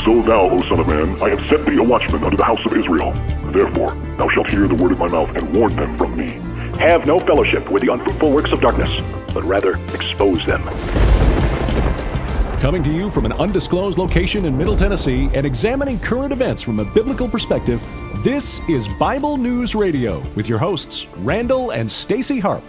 So thou, O son of man, I have set thee a watchman unto the house of Israel. Therefore, thou shalt hear the word of my mouth, and warn them from me. Have no fellowship with the unfruitful works of darkness, but rather expose them. Coming to you from an undisclosed location in Middle Tennessee and examining current events from a biblical perspective, this is Bible News Radio with your hosts, Randall and Stacy Harp.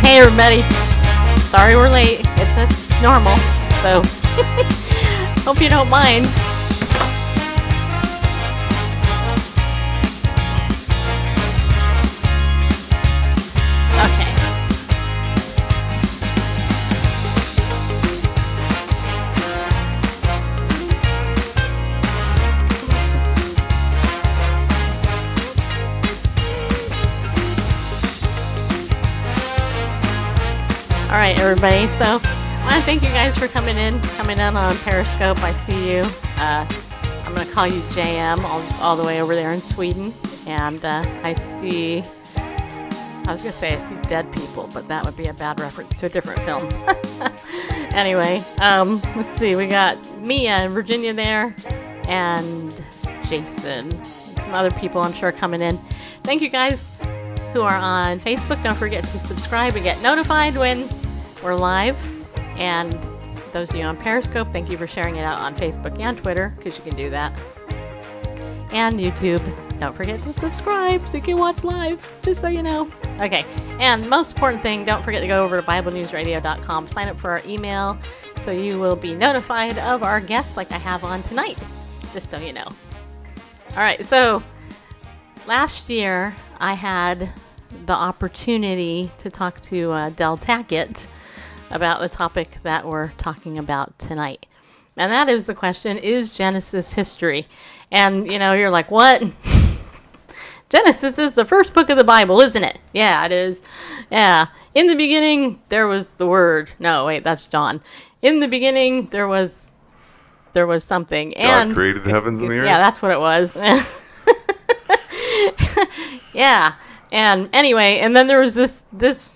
Hey everybody, sorry we're late. It's normal, so hope you don't mind. Okay. All right, everybody. So I want to thank you guys for coming in on Periscope. I see you. I'm going to call you JM all the way over there in Sweden. And I see, I was going to say I see dead people, but that would be a bad reference to a different film. Anyway, let's see. We got Mia in Virginia there and Jason and some other people I'm sure coming in. Thank you guys who are on Facebook. Don't forget to subscribe and get notified when we're live. And those of you on Periscope, thank you for sharing it out on Facebook and Twitter, because you can do that. And YouTube, don't forget to subscribe so you can watch live, just so you know. Okay, and most important thing, don't forget to go over to BibleNewsRadio.com, sign up for our email, so you will be notified of our guests like I have on tonight, just so you know. All right, so last year I had the opportunity to talk to Del Tackett about the topic that we're talking about tonight. And that is the question, is Genesis history? And, you know, you're like, what? Genesis is the first book of the Bible, isn't it? Yeah, it is. Yeah. In the beginning, there was the Word. No, wait, that's John. In the beginning, there was something. God created the heavens and the earth? Yeah, that's what it was. Yeah. And anyway, and then there was this,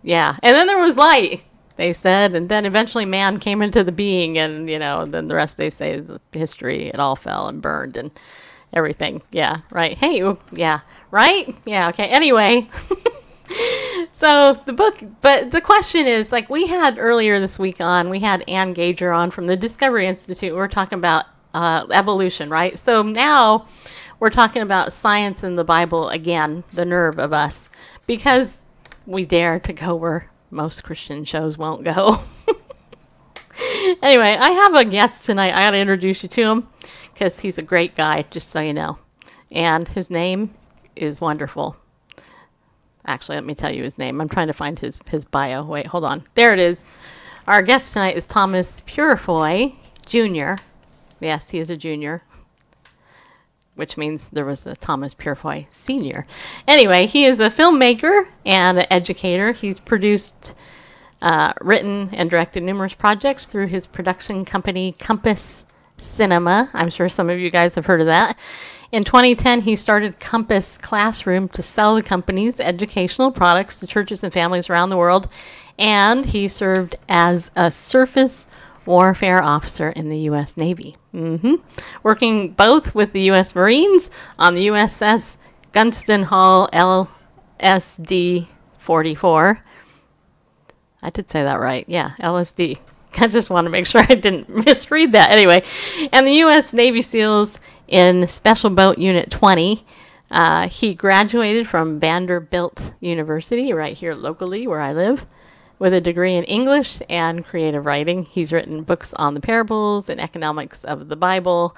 yeah. And then there was light, they said. And then eventually man came into the being, and, you know, then the rest they say is history. It all fell and burned and everything. Yeah, right. Hey, yeah, right? Yeah, okay. Anyway, so the book, but the question is, like we had earlier this week we had Ann Gager on from the Discovery Institute. We're talking about evolution, right? So now we're talking about science in the Bible again, the nerve of us, because we dare to go where most Christian shows won't go. Anyway, I have a guest tonight. I got to introduce you to him because he's a great guy, just so you know. And his name is wonderful. Actually, let me tell you his name. I'm trying to find his bio. Wait, hold on. There it is. Our guest tonight is Thomas Purifoy, Jr. Yes, he is a junior, which means there was a Thomas Purifoy Sr. Anyway, he is a filmmaker and an educator. He's produced, written, and directed numerous projects through his production company, Compass Cinema. I'm sure some of you guys have heard of that. In 2010, he started Compass Classroom to sell the company's educational products to churches and families around the world. And he served as a surface warfare officer in the U.S. Navy. Working both with the U.S. Marines on the U.S.S. Gunston Hall LSD 44. I did say that right. Yeah, LSD. I just want to make sure I didn't misread that. Anyway, and the U.S. Navy SEALs in Special Boat Unit 20. He graduated from Vanderbilt University right here locally where I live, with a degree in English and creative writing. He's written books on the parables and economics of the Bible,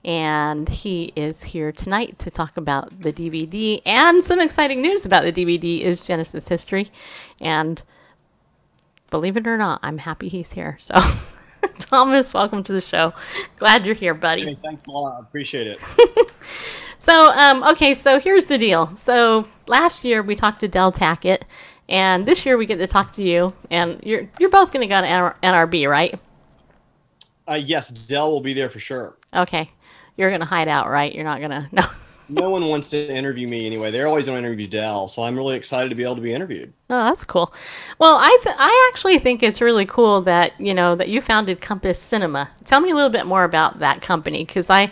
and he is here tonight to talk about the DVD. And some exciting news about the DVD is Genesis history. And believe it or not, I'm happy he's here. So Thomas, welcome to the show. Glad you're here, buddy. Hey, thanks a lot. I appreciate it. So, okay, so here's the deal. So last year we talked to Del Tackett, and this year we get to talk to you, and you're both going to go to NRB, right? Yes, Del will be there for sure. Okay. You're going to hide out, right? You're not going to... No. No one wants to interview me anyway. They're always going to interview Del, so I'm really excited to be able to be interviewed. Oh, that's cool. Well, I actually think it's really cool that, that you founded Compass Cinema. Tell me a little bit more about that company, because I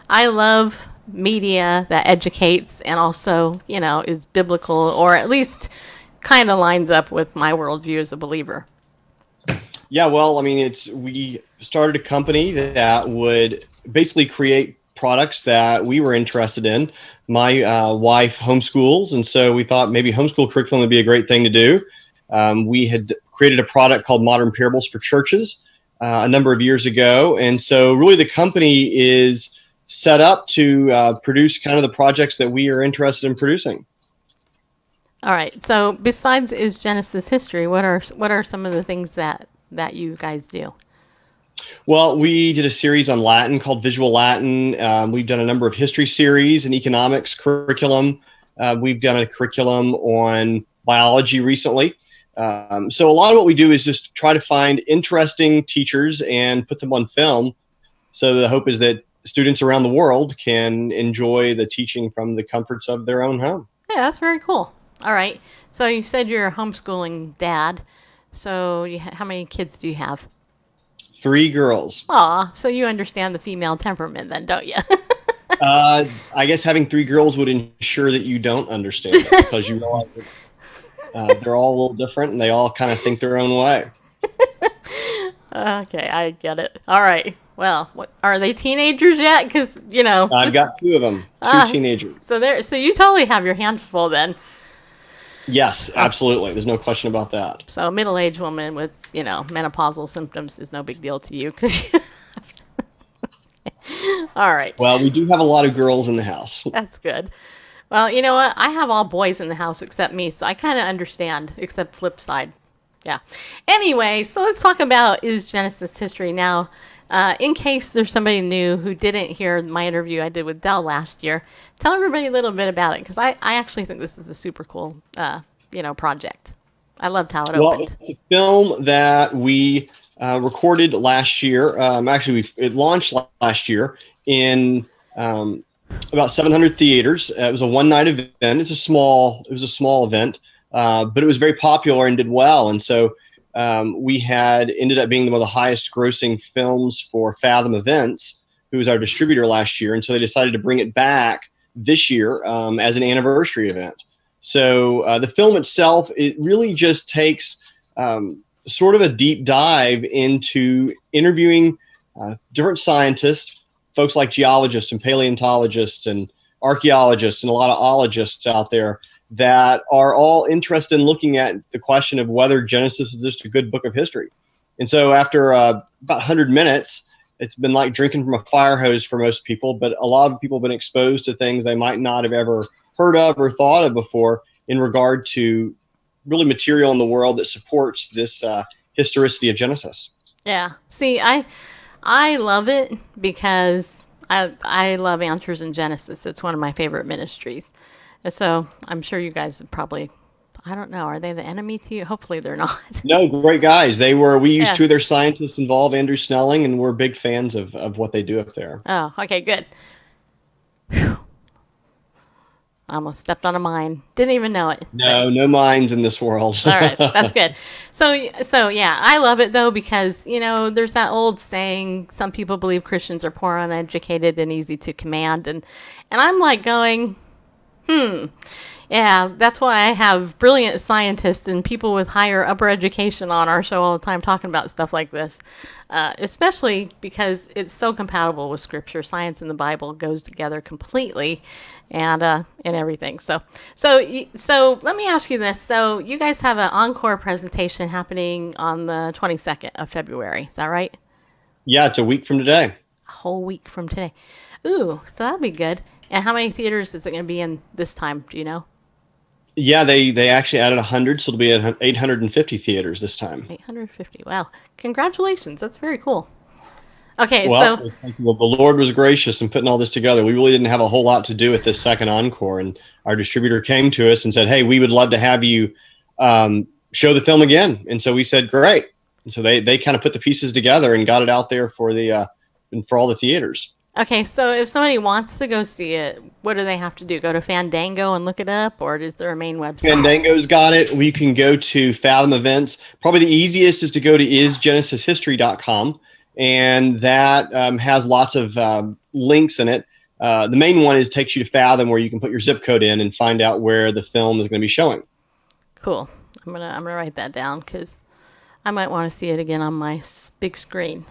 love media that educates and also, is biblical, or at least kind of lines up with my worldview as a believer. Yeah, well, I mean, we started a company that would basically create products that we were interested in. My wife homeschools, and so we thought maybe homeschool curriculum would be a great thing to do. We had created a product called Modern Parables for Churches a number of years ago, and so really the company is set up to produce kind of the projects that we are interested in producing. All right. So besides Is Genesis History, what are some of the things that you guys do? Well, we did a series on Latin called Visual Latin. We've done a number of history series and economics curriculum. We've done a curriculum on biology recently. So a lot of what we do is just try to find interesting teachers and put them on film. So the hope is that students around the world can enjoy the teaching from the comforts of their own home. Yeah, that's very cool. All right. So you said you're a homeschooling dad. So how many kids do you have? 3 girls. Aw, so you understand the female temperament then, don't you? I guess having 3 girls would ensure that you don't understand it, because you realize that, they're all a little different and they all kind of think their own way. Okay, I get it. All right. Well, are they teenagers yet? Because, I've got 2 of them, 2 teenagers. So you totally have your hands full then. Yes, absolutely. There's no question about that. So a middle-aged woman with, menopausal symptoms is no big deal to you, because All right. Well, we do have a lot of girls in the house. That's good. Well, you know what? I have all boys in the house except me, so I kind of understand, except flip side. Yeah. Anyway, so let's talk about Is Genesis History now. In case there's somebody new who didn't hear my interview I did with Del last year, tell everybody a little bit about it, because I actually think this is a super cool, project. I loved how it opened. Well, it's a film that we recorded last year. Actually, it launched last year in about 700 theaters. It was a one-night event. It was a small event, but it was very popular and did well. And so we had ended up being one of the highest grossing films for Fathom Events, who was our distributor last year. And so they decided to bring it back this year as an anniversary event. So the film itself, it really just takes sort of a deep dive into interviewing different scientists, folks like geologists and paleontologists and archaeologists and a lot of ologists out there that are all interested in looking at the question of whether Genesis is just a good book of history. And so after about 100 minutes, it's been like drinking from a fire hose for most people, but a lot of people have been exposed to things they might not have ever heard of or thought of before in regard to really material in the world that supports this historicity of Genesis. Yeah. See, I love it because I love Answers in Genesis. It's one of my favorite ministries. And so I'm sure you guys would probably, I don't know, are they the enemy to you? Hopefully they're not. No, great guys. We used 2 of their scientists involved, Andrew Snelling, and we're big fans of what they do up there. Oh, okay, good. Whew. I almost stepped on a mine. Didn't even know it. No mines in this world. All right, that's good. So yeah, I love it though because there's that old saying: some people believe Christians are poor, uneducated, and easy to command, and I'm like going, yeah, that's why I have brilliant scientists and people with higher upper education on our show all the time talking about stuff like this, especially because it's so compatible with Scripture. Science and the Bible goes together completely, and everything. So let me ask you this. So you guys have an encore presentation happening on the 22nd of February. Is that right? Yeah, it's a week from today. A whole week from today. Ooh, so that'll be good. And how many theaters is it going to be in this time? Do you know? Yeah, they actually added 100, so it'll be at 850 theaters this time. 850. Wow. Congratulations. That's very cool. Okay, Well, so the Lord was gracious in putting all this together. We really didn't have a whole lot to do with this second encore, and our distributor came to us and said, "Hey, we would love to have you show the film again." And so we said, "Great." And so they kind of put the pieces together and got it out there for the and for all the theaters. okay, so if somebody wants to go see it, what do they have to do? Go to Fandango and look it up, or is there a main website? Fandango's got it. We can go to Fathom Events. Probably the easiest is to go to isgenesishistory.com, and that has lots of links in it. The main one takes you to Fathom, where you can put your zip code in and find out where the film is going to be showing. Cool. I'm gonna write that down because I might want to see it again on my big screen.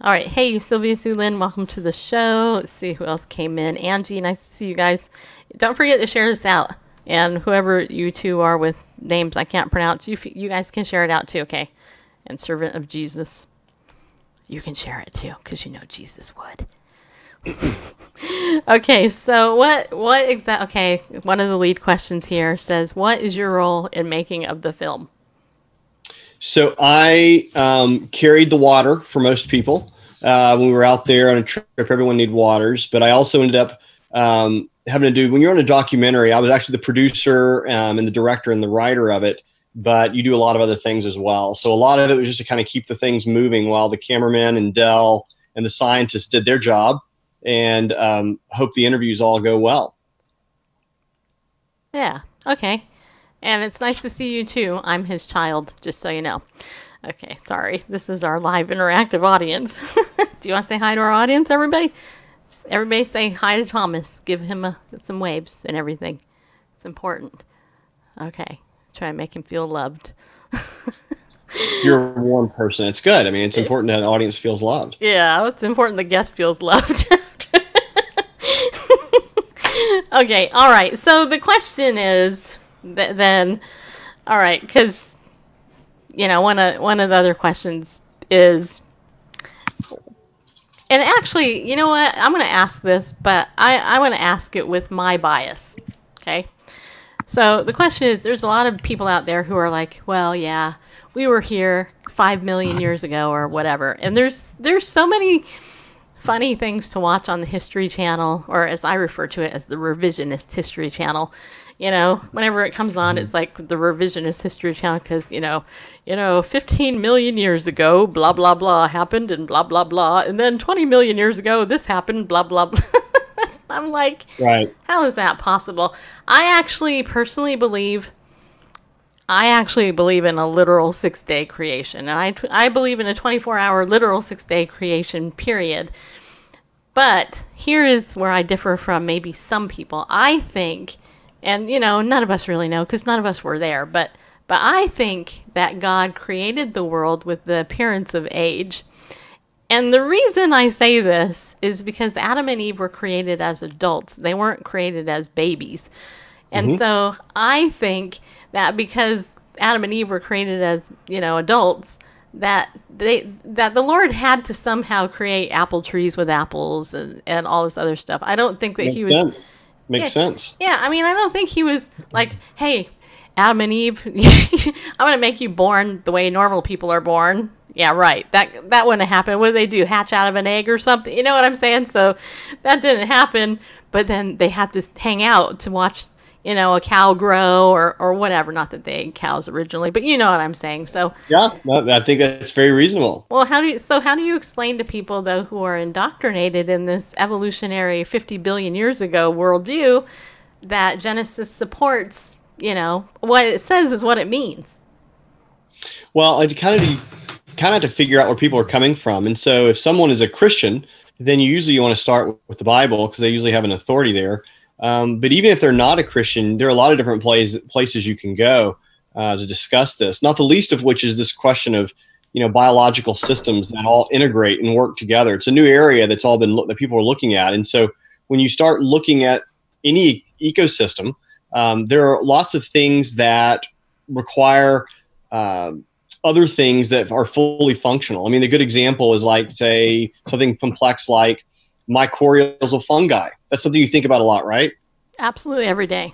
All right. Hey, Sylvia Sue Lynn, welcome to the show. Let's see who else came in. Angie, nice to see you guys. Don't forget to share this out. And whoever you two are with names I can't pronounce, you guys can share it out too, okay? And Servant of Jesus, you can share it too because you know Jesus would. Okay, so what okay, one of the lead questions here says, what is your role in making of the film? So I carried the water for most people when we were out there on a trip. Everyone needed waters, but I also ended up having to do, when you're on a documentary, I was actually the producer and the director and the writer of it, but you do a lot of other things as well. So a lot of it was just to kind of keep the things moving while the cameraman and Dell and the scientists did their job, and hope the interviews all go well. Yeah, okay. And it's nice to see you too. I'm his child, just so you know. Okay, sorry. This is our live interactive audience. Do you want to say hi to our audience, everybody? Everybody say hi to Thomas. Give him some waves and everything. It's important. Okay. Try and make him feel loved. You're a warm person. It's good. I mean, it's important that an audience feels loved. Yeah, it's important the guest feels loved. Okay, all right. So the question is then, all right, because, you know, one of the other questions is, and actually, you know what? I'm going to ask this, but I want to ask it with my bias, okay? So the question is, there's a lot of people out there who are like, well, yeah, we were here 5 million years ago or whatever. And there's so many funny things to watch on the History Channel, or as I refer to it as the Revisionist History Channel. You know, whenever it comes on, it's like the Revisionist History Channel because, you know, 15 million years ago, blah, blah, blah happened and blah, blah, blah. And then 20 million years ago, this happened, blah, blah, blah. I'm like, right. How is that possible? I actually personally believe in a literal 6-day creation. And I believe in a 24-hour literal 6-day creation, period. But here is where I differ from maybe some people. I think, and, you know, none of us really know because none of us were there, but I think that God created the world with the appearance of age. And the reason I say this is because Adam and Eve were created as adults. They weren't created as babies. And so I think that because Adam and Eve were created as, you know, adults, that the Lord had to somehow create apple trees with apples and all this other stuff. I don't think that Makes sense. Yeah, I mean, I don't think he was like, hey, Adam and Eve, I'm going to make you born the way normal people are born. Yeah, right. That wouldn't have happened. What did they do? Hatch out of an egg or something? You know what I'm saying? So that didn't happen. But then they had to hang out to watch, you know, a cow grow or whatever. Not that they ate cows originally, but you know what I'm saying. So yeah, I think that's very reasonable. Well, how do you explain to people though who are indoctrinated in this evolutionary 50 billion years ago worldview that Genesis supports? You know, what it says is what it means. Well, I kind of have to figure out where people are coming from, and so if someone is a Christian, then you want to start with the Bible because they usually have an authority there. But even if they're not a Christian, there are a lot of different places you can go to discuss this, not the least of which is this question of, you know, biological systems that all integrate and work together. It's a new area that's all been that people are looking at. And so when you start looking at any ecosystem, there are lots of things that require other things that are fully functional. I mean, a good example is like, say, something complex like mycorrhizal of fungi. That's something you think about a lot, right? Absolutely, every day.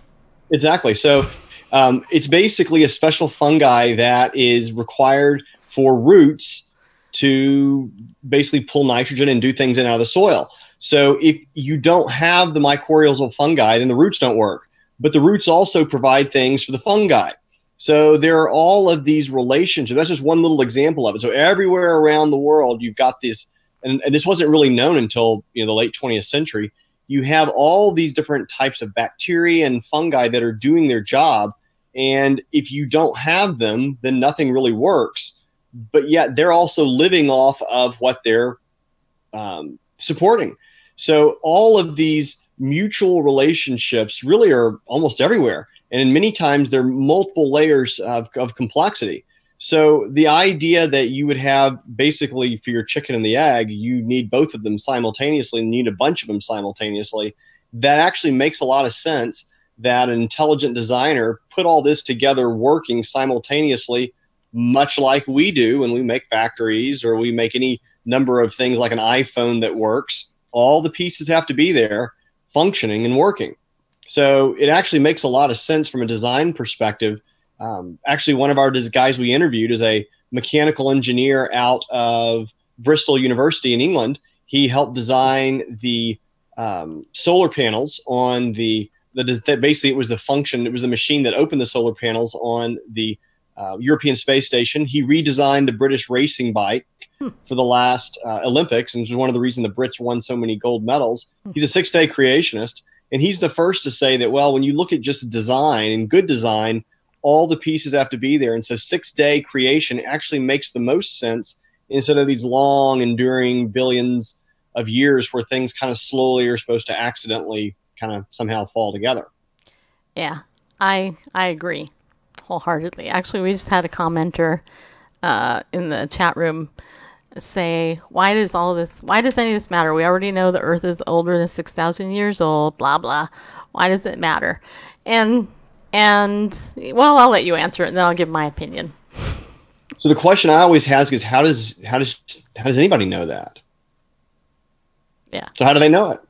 Exactly. So it's basically a special fungi that is required for roots to basically pull nitrogen and do things in and out of the soil. So if you don't have the mycorrhizal fungi, then the roots don't work. But the roots also provide things for the fungi. So there are all of these relationships. That's just one little example of it. So everywhere around the world, you've got this, and this wasn't really known until the late 20th century. You have all these different types of bacteria and fungi that are doing their job. And if you don't have them, then nothing really works. But yet they're also living off of what they're supporting. So all of these mutual relationships really are almost everywhere. And in many times, there are multiple layers of complexity. So the idea that you would have basically for your chicken and the egg, you need both of them simultaneously and you need a bunch of them simultaneously, that actually makes a lot of sense that an intelligent designer put all this together working simultaneously, much like we do when we make factories or we make any number of things like an iPhone that works. All the pieces have to be there functioning and working. So it actually makes a lot of sense from a design perspective. Actually, one of our guys we interviewed is a mechanical engineer out of Bristol University in England. He helped design the solar panels on basically it was the function, it was the machine that opened the solar panels on the European Space Station. He redesigned the British racing bike for the last Olympics, and which is one of the reasons the Brits won so many gold medals. He's a 6-day creationist, and he's the first to say that, well, when you look at just design and good design, all the pieces have to be there. And so 6-day creation actually makes the most sense instead of these long, enduring billions of years where things kind of slowly are supposed to accidentally kind of somehow fall together. Yeah, I agree wholeheartedly. Actually, we just had a commenter in the chat room say, why does any of this matter? We already know the Earth is older than 6,000 years old, blah, blah. Why does it matter? And well, I'll let you answer it and then I'll give my opinion. So the question I always ask is, how does anybody know that? Yeah. So how do they know it?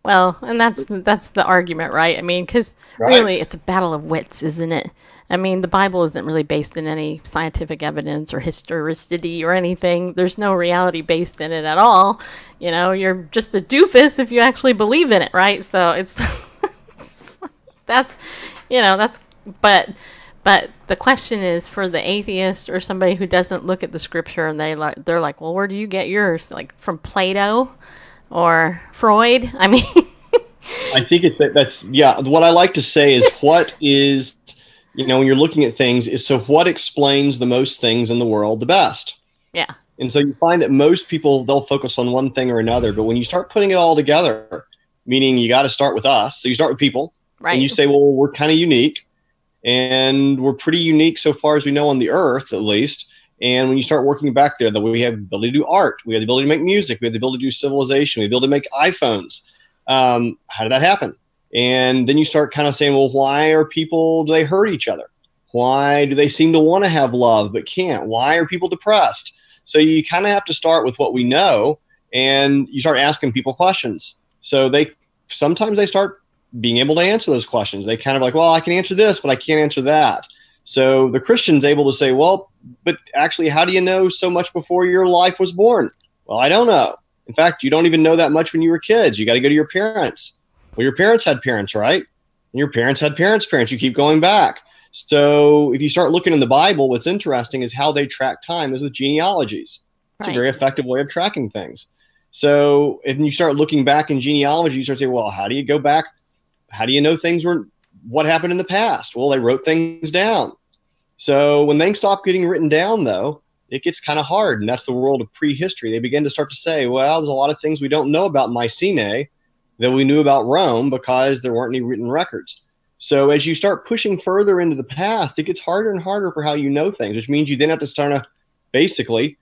Well, and that's the argument, right? I mean, because really it's a battle of wits, isn't it? I mean, the Bible isn't really based in any scientific evidence or historicity or anything. There's no reality based in it at all. You're just a doofus if you actually believe in it, right? So it's but the question is for the atheist or somebody who doesn't look at the scripture and they're like, well, where do you get yours? Like from Plato or Freud? I mean, I think what I like to say is what is, when you're looking at things is, so what explains the most things in the world the best? Yeah. And so you find that most people, they'll focus on one thing or another, but when you start putting it all together, meaning you got to start with us. So you start with people. Right. And you say, well, we're kind of unique, and we're pretty unique so far as we know on the earth, at least. And when you start working back there, that we have the ability to do art, we have the ability to make music, we have the ability to do civilization, we have the ability to make iPhones. How did that happen? And then you start kind of saying, well, do they hurt each other? Why do they seem to want to have love but can't? Why are people depressed? So you kind of have to start with what we know, and you start asking people questions. So sometimes they start being able to answer those questions. They kind of like, well, I can answer this, but I can't answer that. So the Christian's able to say, well, but actually, how do you know so much before your life was born? Well, I don't know. In fact, you don't even know that much when you were kids. You got to go to your parents. Well, your parents had parents, right? And your parents had parents' parents. You keep going back. So if you start looking in the Bible, what's interesting is how they track time is with genealogies. It's a very effective way of tracking things. So if you start looking back in genealogy, you start saying, well, how do you go back? How do you know what happened in the past? Well, they wrote things down. So when things stop getting written down, though, it gets kind of hard. And that's the world of prehistory. They begin to start to say, well, there's a lot of things we don't know about Mycenae that we knew about Rome because there weren't any written records. So as you start pushing further into the past, it gets harder and harder for how you know things, which means you then have to start basically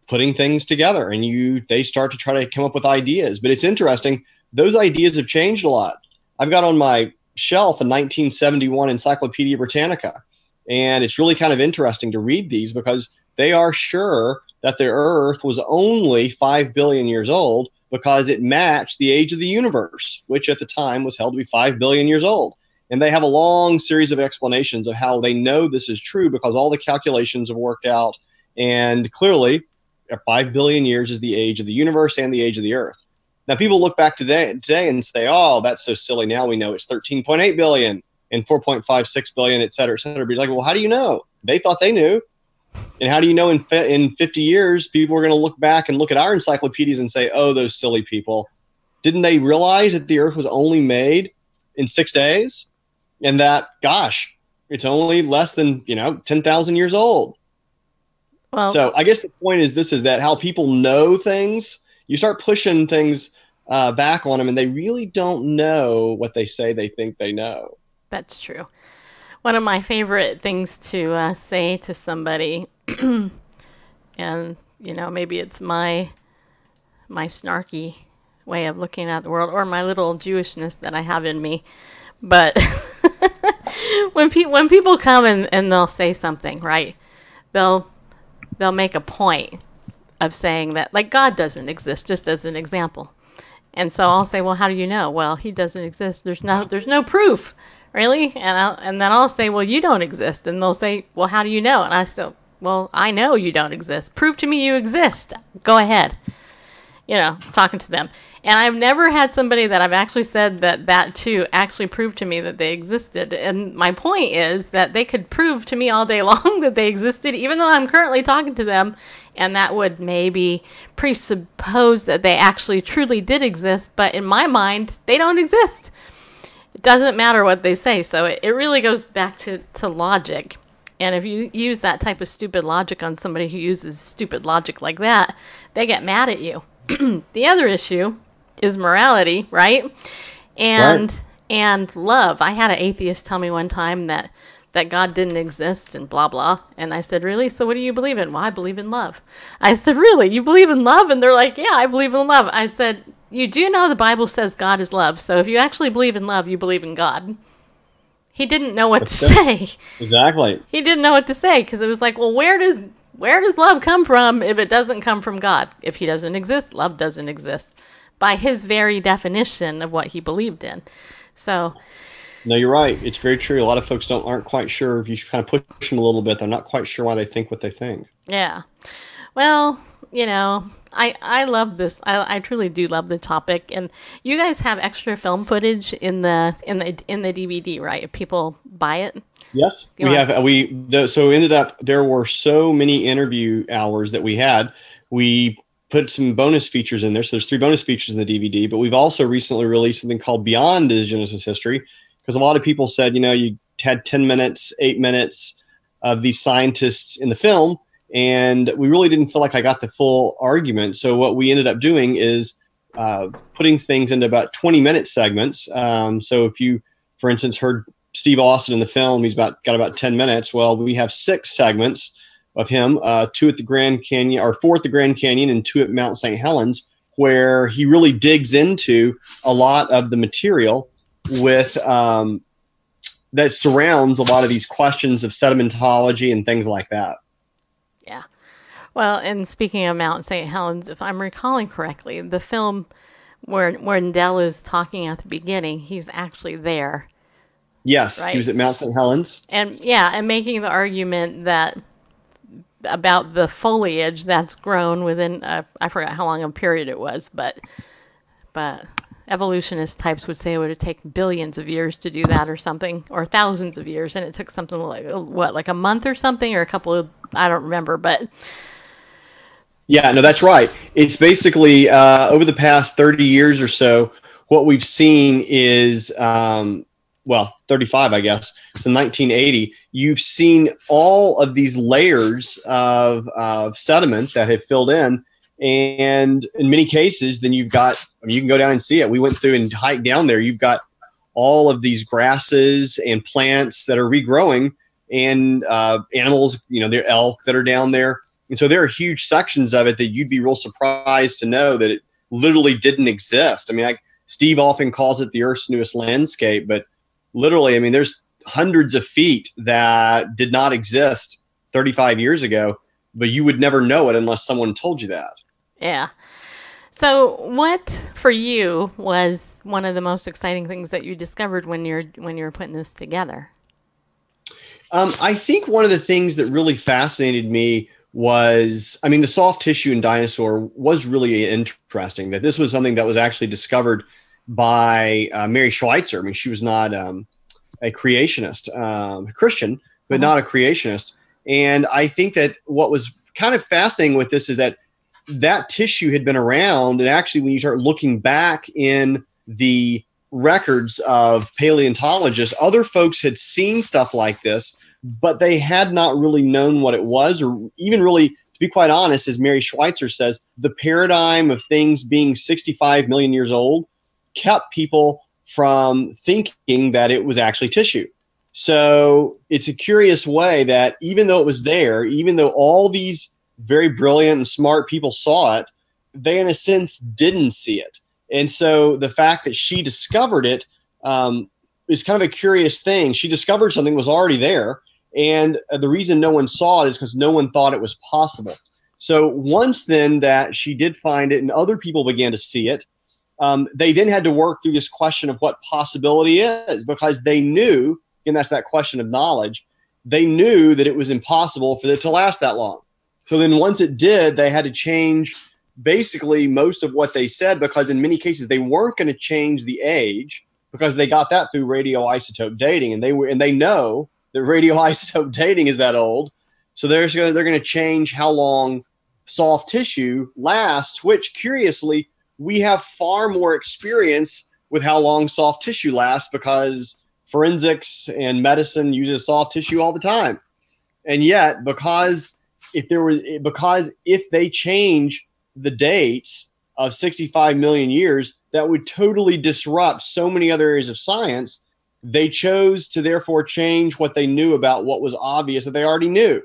putting things together, and they start to try to come up with ideas. But it's interesting. Those ideas have changed a lot. I've got on my shelf a 1971 Encyclopedia Britannica, and it's really kind of interesting to read these because they are sure that the Earth was only 5 billion years old because it matched the age of the universe, which at the time was held to be 5 billion years old. And they have a long series of explanations of how they know this is true because all the calculations have worked out And clearly, 5 billion years is the age of the universe and the age of the Earth. Now, people look back today and say, oh, that's so silly. Now we know it's 13.8 billion and 4.56 billion, et cetera, et cetera. But you're like, well, how do you know? They thought they knew. And how do you know in 50 years, people are going to look back and look at our encyclopedias and say, oh, those silly people. Didn't they realize that the Earth was only made in 6 days? And that, gosh, it's only less than, 10,000 years old. Well, so I guess the point is that how people know things, you start pushing things back on them, and they really don't know what they say they think they know. That's true. One of my favorite things to say to somebody, and, maybe it's my snarky way of looking at the world, or my little Jewishness that I have in me. But when people come and they'll say something, right, they'll make a point of saying that, like, God doesn't exist, just as an example. And so I'll say, well, how do you know? Well, he doesn't exist. There's no proof, really. And then I'll say, well, you don't exist. And they'll say, well, how do you know? And I say, well, I know you don't exist. Prove to me you exist. Go ahead. Talking to them. And I've never had somebody that I've actually said that to actually prove to me that they existed. And my point is that they could prove to me all day long that they existed, even though I'm currently talking to them. And that would maybe presuppose that they actually truly did exist. But in my mind, they don't exist. It doesn't matter what they say. So it really goes back to logic. And if you use that type of stupid logic on somebody who uses stupid logic like that, they get mad at you. The other issue is morality, right? And love. I had an atheist tell me one time that God didn't exist and blah, blah. And I said, really? So what do you believe in? Well, I believe in love. I said, really? You believe in love? And they're like, yeah, I believe in love. I said, you do know the Bible says God is love. So if you actually believe in love, you believe in God. He didn't know what to say. Exactly. He didn't know what to say, because it was like, well, where does love come from if it doesn't come from God? If he doesn't exist, love doesn't exist, by his very definition of what he believed in. So, no, you're right. It's very true. A lot of folks aren't quite sure. If you kind of push them a little bit, they're not quite sure why they think what they think. Yeah. Well, I love this. I truly do love the topic. And you guys have extra film footage in the DVD, right? If people buy it. Yes, we have. So ended up, there were so many interview hours that we had. We put some bonus features in there. So there's 3 bonus features in the DVD, but we've also recently released something called Beyond the Genesis History, because a lot of people said, you had 10 minutes, 8 minutes of these scientists in the film, and we really didn't feel like I got the full argument. So what we ended up doing is putting things into about 20-minute segments. So if you, for instance, heard Steve Austin in the film, he's got about 10 minutes. Well, we have 6 segments of him, 2 at the Grand Canyon, or 4 at the Grand Canyon and 2 at Mount St. Helens, where he really digs into a lot of the material with that surrounds a lot of these questions of sedimentology and things like that. Yeah. Well, and speaking of Mount St. Helens, if I'm recalling correctly, the film where Dell is talking at the beginning, he's actually there. Yes, right? He was at Mount St. Helens. And making the argument that about the foliage that's grown within, I forgot how long a period it was, but evolutionist types would say it would have taken billions of years to do that or something, or thousands of years, and it took something like a month or something, or a couple of, I don't remember, but... Yeah, no, that's right. It's basically over the past 30 years or so, what we've seen is, 35, I guess. So 1980, you've seen all of these layers of sediment that have filled in. And in many cases, then you've got, you can go down and see it. We went through and hiked down there. You've got all of these grasses and plants that are regrowing, and animals, they're elk that are down there. And so there are huge sections of it that you'd be real surprised to know that it literally didn't exist. Steve often calls it the Earth's newest landscape, but literally, there's hundreds of feet that did not exist 35 years ago, but you would never know it unless someone told you that. Yeah. So what for you was one of the most exciting things that you discovered when you're putting this together? I think one of the things that really fascinated me was, I mean, the soft tissue in dinosaur was really interesting, that this was something that was actually discovered by Mary Schweitzer. I mean, she was not a creationist, Christian, but not a creationist. And I think that what was kind of fascinating with this is that tissue had been around. And actually, when you start looking back in the records of paleontologists, other folks had seen stuff like this, but they had not really known what it was, or even really, to be quite honest, as Mary Schweitzer says, the paradigm of things being 65 million years old kept people from thinking that it was actually tissue. So it's a curious way that even though it was there, even though all these very brilliant and smart people saw it, they in a sense didn't see it. And so the fact that she discovered it is kind of a curious thing. She discovered something that was already there. And the reason no one saw it is because no one thought it was possible. So once then that she did find it and other people began to see it, they then had to work through this question of what possibility is, because they knew, and that's that question of knowledge, they knew that it was impossible for it to last that long. So then once it did, they had to change basically most of what they said, because in many cases they weren't going to change the age, because they got that through radioisotope dating, and they know that radioisotope dating is that old. So they're going to change how long soft tissue lasts, which curiously, we have far more experience with how long soft tissue lasts, because forensics and medicine uses soft tissue all the time. And yet, because if they change the dates of 65 million years, that would totally disrupt so many other areas of science. They chose to therefore change what they knew about what was obvious that they already knew.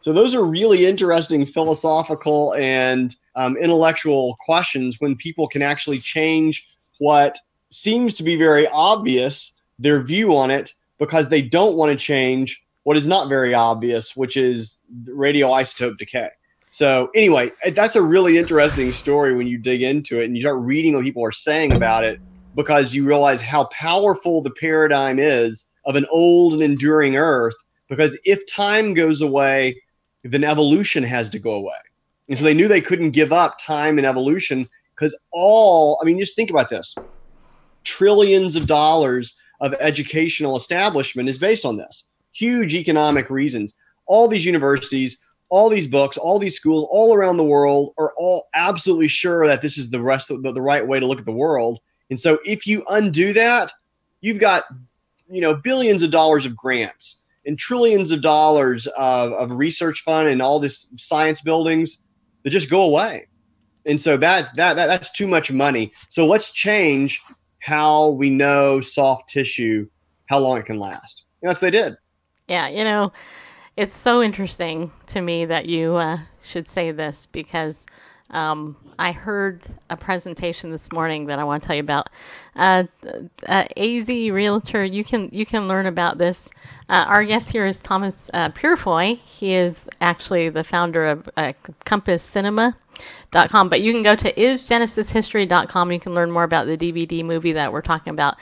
So those are really interesting philosophical and intellectual questions, when people can actually change what seems to be very obvious, their view on it, because they don't want to change what is not very obvious, which is radioisotope decay. So anyway, that's a really interesting story when you dig into it and you start reading what people are saying about it, because you realize how powerful the paradigm is of an old and enduring Earth. Because if time goes away, then evolution has to go away. And so they knew they couldn't give up time and evolution, because just think about this. Trillions of dollars of educational establishment is based on this. Huge economic reasons. All these universities, all these books, all these schools all around the world are all absolutely sure that this is the right way to look at the world. And so if you undo that, you've got, billions of dollars of grants and trillions of dollars of research fund and all this science buildings that just go away. And so that's too much money. So let's change how we know soft tissue, how long it can last. And that's what they did. Yeah, it's so interesting to me that you should say this, because I heard a presentation this morning that I want to tell you about. AZ Realtor, you can learn about this. Our guest here is Thomas Purifoy. He is actually the founder of CompassCinema.com, but you can go to isgenesishistory.com. You can learn more about the DVD movie that we're talking about.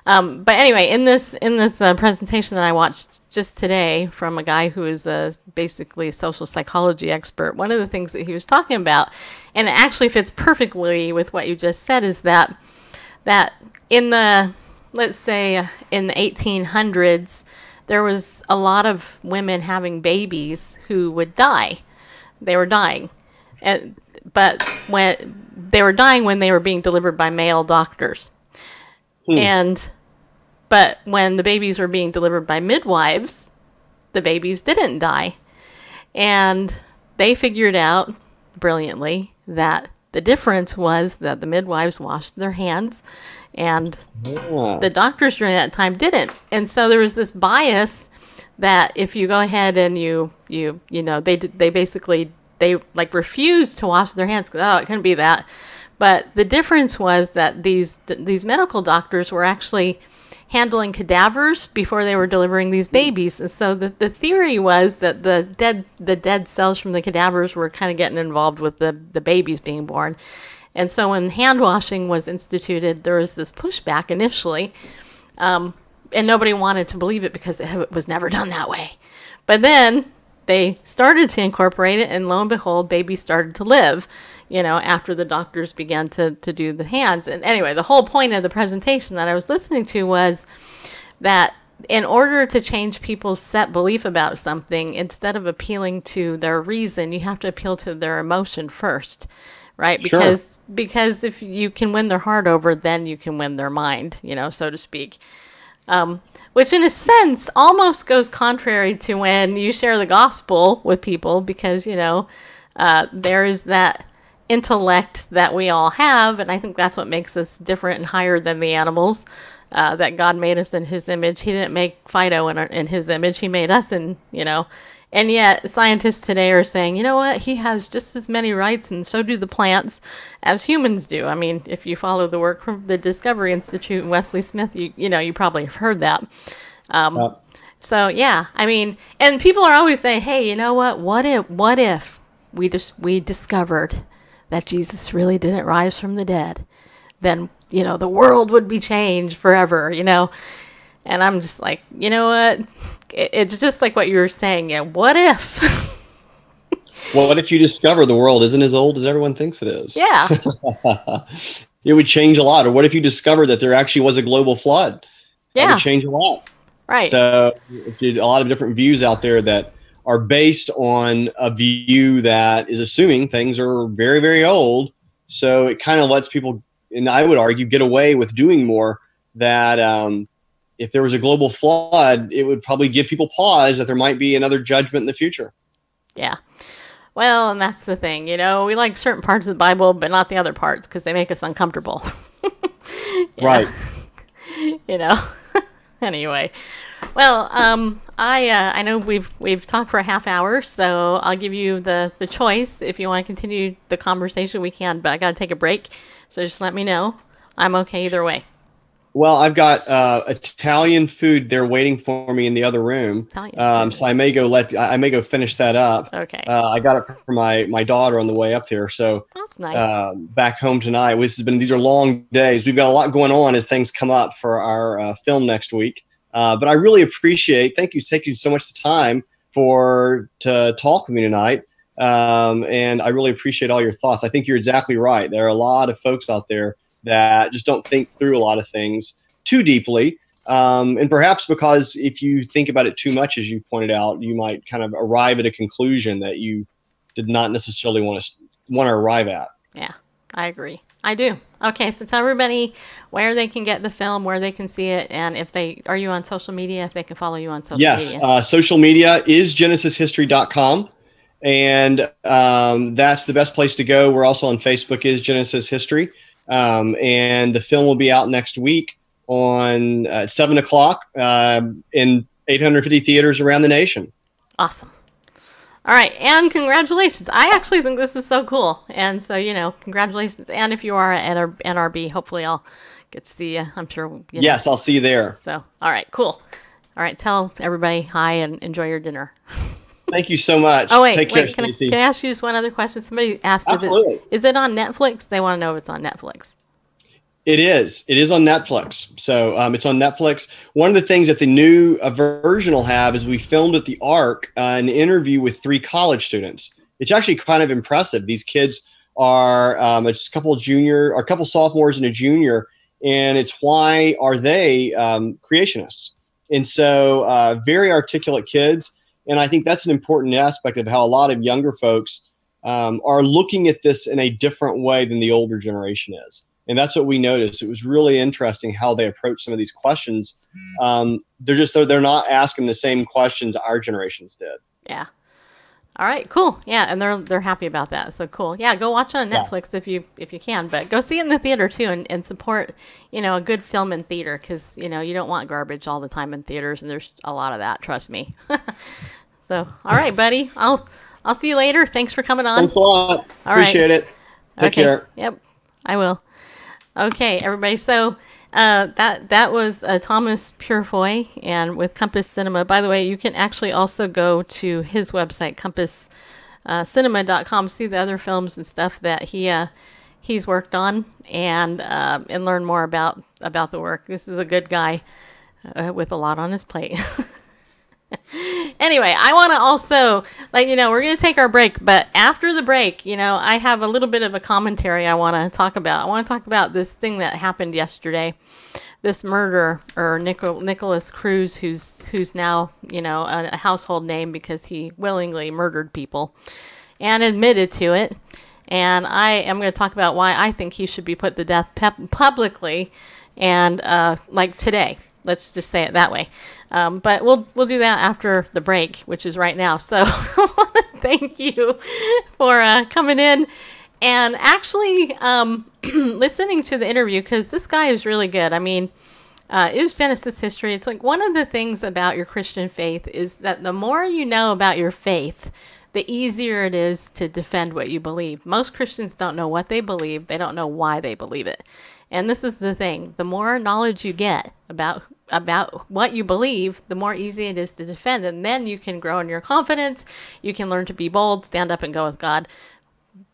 But anyway, in this presentation that I watched just today from a guy who is basically a social psychology expert, one of the things that he was talking about, and it actually fits perfectly with what you just said, is that in the, let's say, in the 1800s, there was a lot of women having babies who would die. They were dying. But when they were dying when they were being delivered by male doctors. But when the babies were being delivered by midwives, the babies didn't die. And they figured out brilliantly that the difference was that the midwives washed their hands and the doctors during that time didn't. And so there was this bias that if you go ahead and they basically refused to wash their hands because, it couldn't be that. But the difference was that these medical doctors were actually handling cadavers before they were delivering these babies. And so the theory was that the dead cells from the cadavers were kind of getting involved with the babies being born. And so when hand washing was instituted, there was this pushback initially, and nobody wanted to believe it because it was never done that way. But then they started to incorporate it, and lo and behold, babies started to live, after the doctors began to do the hands. And anyway, the whole point of the presentation that I was listening to was that in order to change people's set belief about something, instead of appealing to their reason, you have to appeal to their emotion first, right? Sure. Because if you can win their heart over, then you can win their mind, so to speak. Which in a sense almost goes contrary to when you share the gospel with people, because, there is that intellect that we all have. And I think that's what makes us different and higher than the animals, that God made us in his image. He didn't make Fido in his image. He made us and yet scientists today are saying, you know what, he has just as many rights, and so do the plants, as humans do. I mean, if you follow the work from the Discovery Institute and Wesley Smith, you probably have heard that. So yeah, I mean, and people are always saying, hey, you know what if we discovered that Jesus really didn't rise from the dead? Then, the world would be changed forever, And I'm just like, you know what? It's just like what you were saying. Yeah, what if? Well, what if you discover the world isn't as old as everyone thinks it is? Yeah. It would change a lot. Or what if you discover that there actually was a global flood? Yeah. That would change a lot. Right. So it's a lot of different views out there that are based on a view that is assuming things are very, very old. So it kind of lets people, and I would argue, get away with doing more that if there was a global flood, it would probably give people pause that there might be another judgment in the future. Yeah. Well, and that's the thing, we like certain parts of the Bible, but not the other parts because they make us uncomfortable. Right. Anyway. Well, I know we've talked for a half hour, so I'll give you the choice. If you want to continue the conversation, we can, but I got to take a break. So just let me know. I'm okay either way. Well, I've got Italian food there waiting for me in the other room. So I may go finish that up. Okay. I got it for my daughter on the way up there. So that's nice. Back home tonight. These are long days. We've got a lot going on as things come up for our film next week. But I really appreciate. Thank you taking so much time to talk with me tonight. And I really appreciate all your thoughts. I think you're exactly right. There are a lot of folks out there that just don't think through a lot of things too deeply. And perhaps because if you think about it too much, as you pointed out, you might kind of arrive at a conclusion that you did not necessarily want to arrive at. Yeah, I agree. I do. Okay, so tell everybody where they can get the film, where they can see it, and are you on social media, if they can follow you on social media? Yes, social media is genesishistory.com. And that's the best place to go. We're also on Facebook is Genesis History. And the film will be out next week on 7 o'clock in 850 theaters around the nation. Awesome. All right. And congratulations. I actually think this is so cool. And so, congratulations. And if you are at NRB, hopefully I'll get to see you. I'm sure. Yes, I'll see you there. So, all right, cool. All right. Tell everybody hi and enjoy your dinner. Thank you so much. Oh, wait. Take care, can I Stacey. ask you just one other question? Somebody asked, Absolutely. Is it on Netflix? They want to know if it's on Netflix. It is. It is on Netflix. So it's on Netflix. One of the things that the new version will have is we filmed at the Ark an interview with 3 college students. It's actually kind of impressive. These kids are a couple sophomores and a junior, and it's why are they creationists? And so very articulate kids. And I think that's an important aspect of how a lot of younger folks are looking at this in a different way than the older generation is. And that's what we noticed. It was really interesting how they approach some of these questions. They're not asking the same questions our generations did. Yeah. All right, cool. Yeah, and they're happy about that. So cool. Yeah, go watch it on Netflix if you can, but go see it in the theater too, and support a good film in theater, because you don't want garbage all the time in theaters, and there's a lot of that. Trust me. So all right, buddy. I'll see you later. Thanks for coming on. Thanks a lot. Appreciate it. Take care. Yep, I will. Okay, everybody. So that was Thomas Purifoy, and with Compass Cinema. By the way, you can actually also go to his website, compasscinema.com, see the other films and stuff that he's worked on, and learn more about the work. This is a good guy with a lot on his plate. Anyway, I want to also let you know, we're going to take our break, but after the break, you know, I have a little bit of a commentary I want to talk about. I want to talk about this thing that happened yesterday. This murder, or Nicholas Cruz, who's now, you know, a household name because he willingly murdered people and admitted to it. And I am going to talk about why I think he should be put to death publicly, and like today. Let's just say it that way. But we'll do that after the break, which is right now. So I want to thank you for coming in and actually listening to the interview, because this guy is really good. I mean, it was Genesis history. It's like one of the things about your Christian faith is that the more you know about your faith, the easier it is to defend what you believe. Most Christians don't know what they believe. They don't know why they believe it. And this is the thing. The more knowledge you get about what you believe, the more easy it is to defend. And then you can grow in your confidence. You can learn to be bold, stand up and go with God,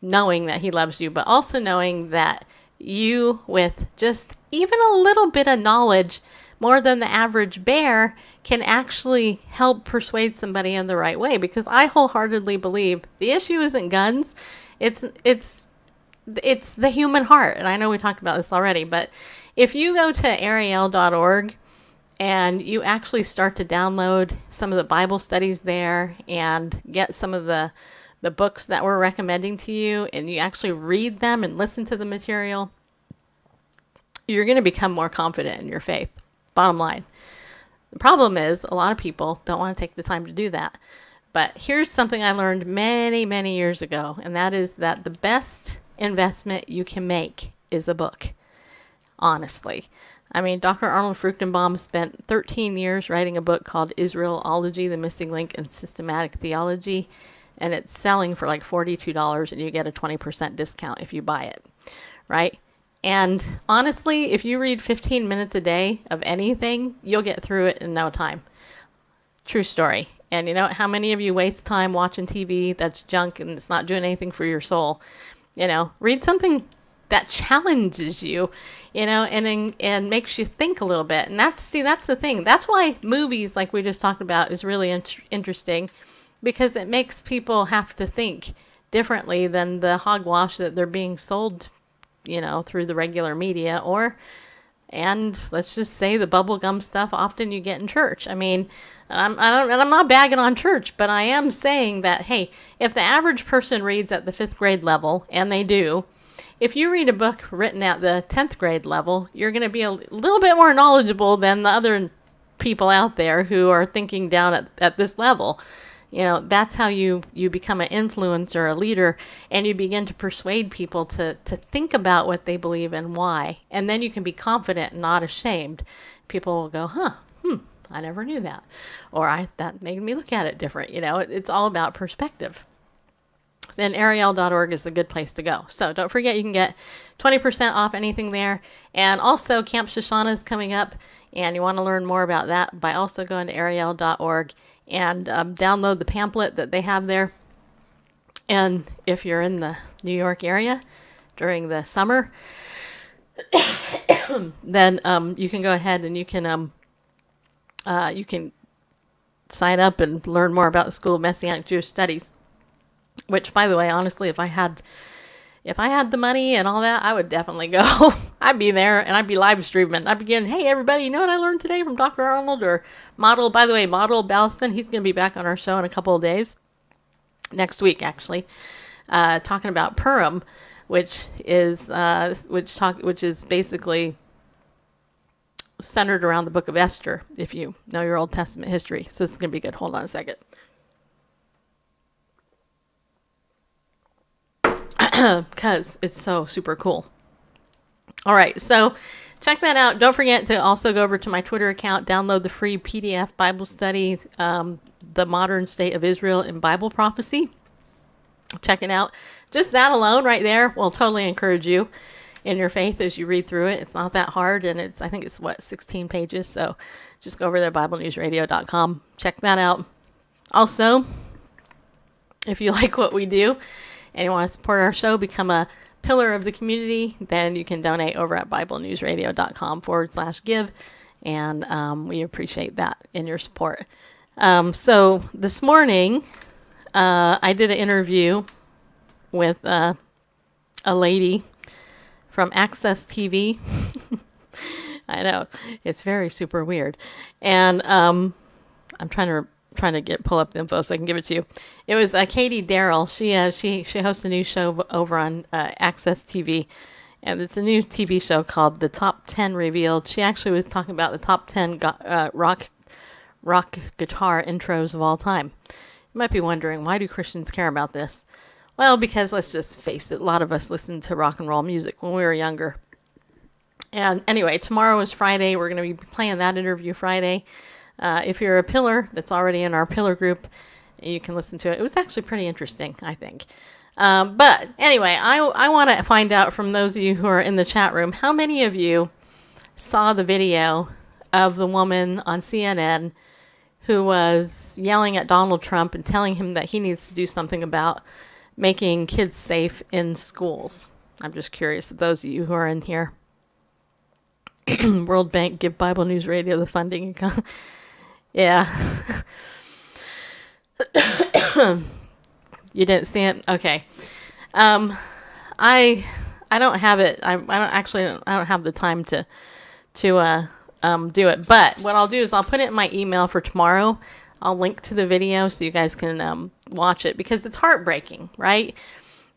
knowing that he loves you, but also knowing that you, with just even a little bit of knowledge, more than the average bear, can actually help persuade somebody in the right way. Because I wholeheartedly believe the issue isn't guns. It's the human heart. And I know we talked about this already, but if you go to ariel.org and you actually start to download some of the Bible studies there and get some of the books that we're recommending to you, and you actually read them and listen to the material, you're going to become more confident in your faith. Bottom line. The problem is a lot of people don't want to take the time to do that. But here's something I learned many, many years ago, and that is that the best investment you can make is a book. Honestly. I mean, Dr. Arnold Fruchtenbaum spent 13 years writing a book called Israelology, The Missing Link in Systematic Theology, and it's selling for like $42, and you get a 20% discount if you buy it, right? And honestly, if you read 15 minutes a day of anything, you'll get through it in no time. True story. And you know how many of you waste time watching TV that's junk and it's not doing anything for your soul? You know, read something that challenges you, you know, and makes you think a little bit. And that's the thing. That's why movies, like we just talked about, is really interesting, because it makes people have to think differently than the hogwash that they're being sold, you know, through the regular media, and let's just say the bubblegum stuff often you get in church. I mean, I'm not bagging on church, but I am saying that, hey, if the average person reads at the 5th grade level, and they do, if you read a book written at the 10th grade level, you're going to be a little bit more knowledgeable than the other people out there who are thinking down at this level. You know, that's how you become an influencer, a leader, and you begin to persuade people to think about what they believe and why. And then you can be confident and not ashamed. People will go, I never knew that. Or that made me look at it different. You know, it's all about perspective. And ariel.org is a good place to go. So don't forget, you can get 20% off anything there. And also, Camp Shoshana is coming up, and you want to learn more about that by also going to ariel.org and download the pamphlet that they have there. And if you're in the New York area during the summer, then you can go ahead and you can sign up and learn more about the School of Messianic Jewish Studies. Which, by the way, honestly, if I had the money and all that, I would definitely go. I'd be there, and I'd be live streaming. I'd be getting, hey, everybody, you know what I learned today from Dr. Arnold? Or Model Balston, he's going to be back on our show in a couple of days. Next week, actually. Talking about Purim, which is basically centered around the book of Esther, if you know your Old Testament history. So this is going to be good. Hold on a second. Because it's so super cool. All right, so check that out. Don't forget to also go over to my Twitter account, download the free PDF Bible study, The Modern State of Israel in Bible Prophecy. Check it out. Just that alone right there will totally encourage you in your faith as you read through it. It's not that hard, and I think it's 16 pages. So just go over there, BibleNewsRadio.com. Check that out. Also, if you like what we do, and you want to support our show, become a pillar of the community, then you can donate over at BibleNewsRadio.com/give. And we appreciate that in your support. So this morning, I did an interview with a lady from Access TV. I know, it's very super weird. And I'm trying to pull up the info so I can give it to you. It was Katie Darrell. She hosts a new show over on Access TV. And it's a new TV show called The Top 10 Revealed. She actually was talking about the top 10 rock guitar intros of all time. You might be wondering, why do Christians care about this? Well, because let's just face it, a lot of us listened to rock and roll music when we were younger. And anyway, tomorrow is Friday. We're going to be playing that interview Friday. If you're a pillar that's already in our pillar group, you can listen to it. It was actually pretty interesting, I think. But anyway, I want to find out from those of you who are in the chat room, how many of you saw the video of the woman on CNN who was yelling at Donald Trump and telling him that he needs to do something about making kids safe in schools? I'm just curious if those of you who are in here. World Bank, give Bible News Radio the funding. Yeah. You didn't see it? Okay. I don't have it. I don't have the time to do it. But what I'll do is I'll put it in my email for tomorrow. I'll link to the video so you guys can watch it, because it's heartbreaking, right?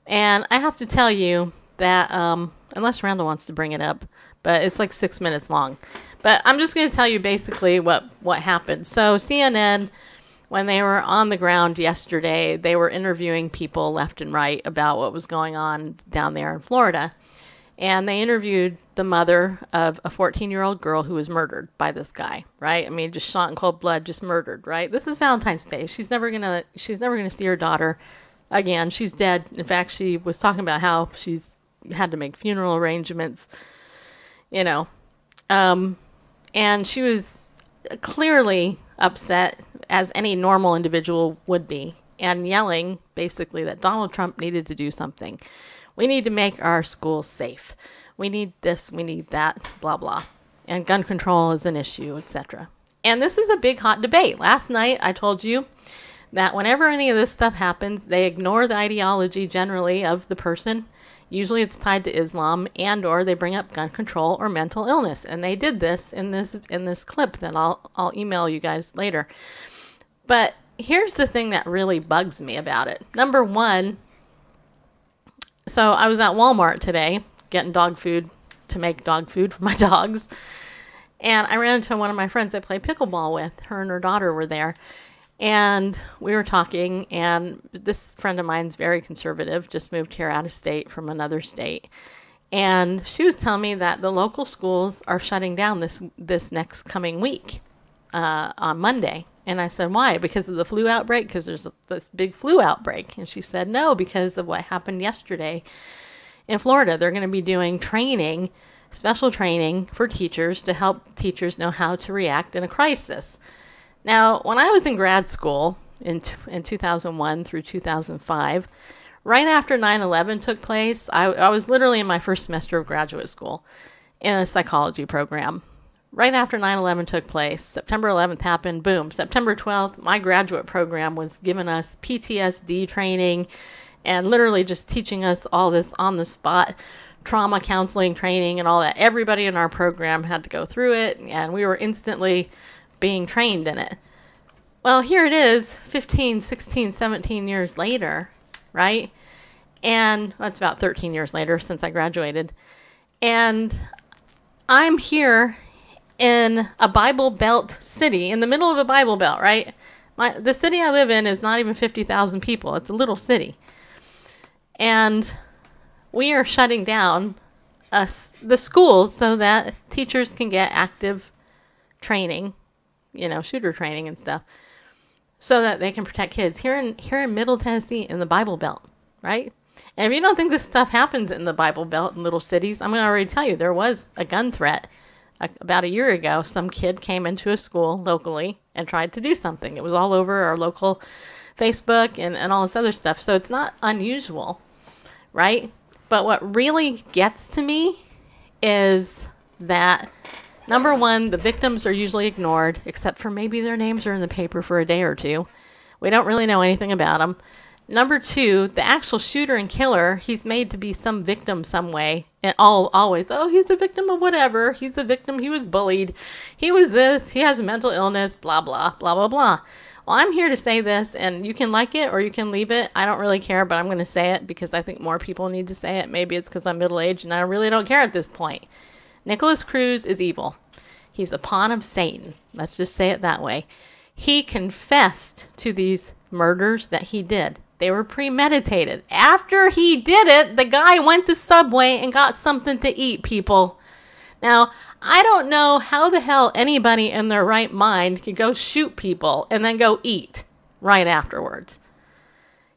And I have to tell you that unless Randall wants to bring it up, but it's like 6 minutes long. But I'm just going to tell you basically what happened. So CNN, when they were on the ground yesterday, they were interviewing people left and right about what was going on down there in Florida. And they interviewed the mother of a 14-year-old girl who was murdered by this guy, right? I mean, just shot in cold blood, just murdered, right? This is Valentine's Day. She's never gonna see her daughter again. She's dead. In fact, she was talking about how she's had to make funeral arrangements, you know. And she was clearly upset, as any normal individual would be, and yelling basically that Donald Trump needed to do something. We need to make our schools safe. We need this, we need that, blah, blah. And gun control is an issue, etc. And this is a big hot debate. Last night I told you that whenever any of this stuff happens, they ignore the ideology generally of the person. Usually it's tied to Islam, and or they bring up gun control or mental illness. And they did this in this clip that I'll email you guys later. But here's the thing that really bugs me about it. Number one, so I was at Walmart today getting dog food to make dog food for my dogs. And I ran into one of my friends I play pickleball with. Her and her daughter were there. And we were talking, and this friend of mine's very conservative, just moved here out of state from another state. And she was telling me that the local schools are shutting down this next coming week on Monday. And I said, why? Because of the flu outbreak? Because there's this big flu outbreak. And she said, no, because of what happened yesterday in Florida. They're going to be doing training, special training for teachers to help teachers know how to react in a crisis. Now, when I was in grad school in 2001 through 2005, right after 9/11 took place, I was literally in my first semester of graduate school in a psychology program. Right after 9/11 took place, September 11th happened, boom. September 12th, my graduate program was giving us PTSD training and literally just teaching us all this on-the-spot trauma counseling training and all that. Everybody in our program had to go through it, and we were instantly being trained in it. Well, here it is 15, 16, 17 years later, right? And well, it's about 13 years later since I graduated. And I'm here in a Bible Belt city, in the middle of a Bible Belt, right? The city I live in is not even 50,000 people. It's a little city. And we are shutting down the schools so that teachers can get active training, shooter training and stuff, so that they can protect kids here in Middle Tennessee in the Bible Belt, right? And if you don't think this stuff happens in the Bible Belt in little cities, I'm going to already tell you, there was a gun threat about a year ago. Some kid came into a school locally and tried to do something. It was all over our local Facebook and all this other stuff. So it's not unusual, right? But what really gets to me is that Number one, the victims are usually ignored, except for maybe their names are in the paper for a day or two. We don't really know anything about them. Number two, the actual shooter and killer, he's made to be some victim some way. And always, oh, he's a victim of whatever. He's a victim. He was bullied. He was this. He has a mental illness, blah, blah, blah, blah, blah. Well, I'm here to say this, and you can like it or you can leave it. I don't really care, but I'm going to say it because I think more people need to say it. Maybe it's because I'm middle-aged and I really don't care at this point. Nicholas Cruz is evil. He's a pawn of Satan. Let's just say it that way. He confessed to these murders that he did. They were premeditated. After he did it, the guy went to Subway and got something to eat, people. Now, I don't know how the hell anybody in their right mind could go shoot people and then go eat right afterwards.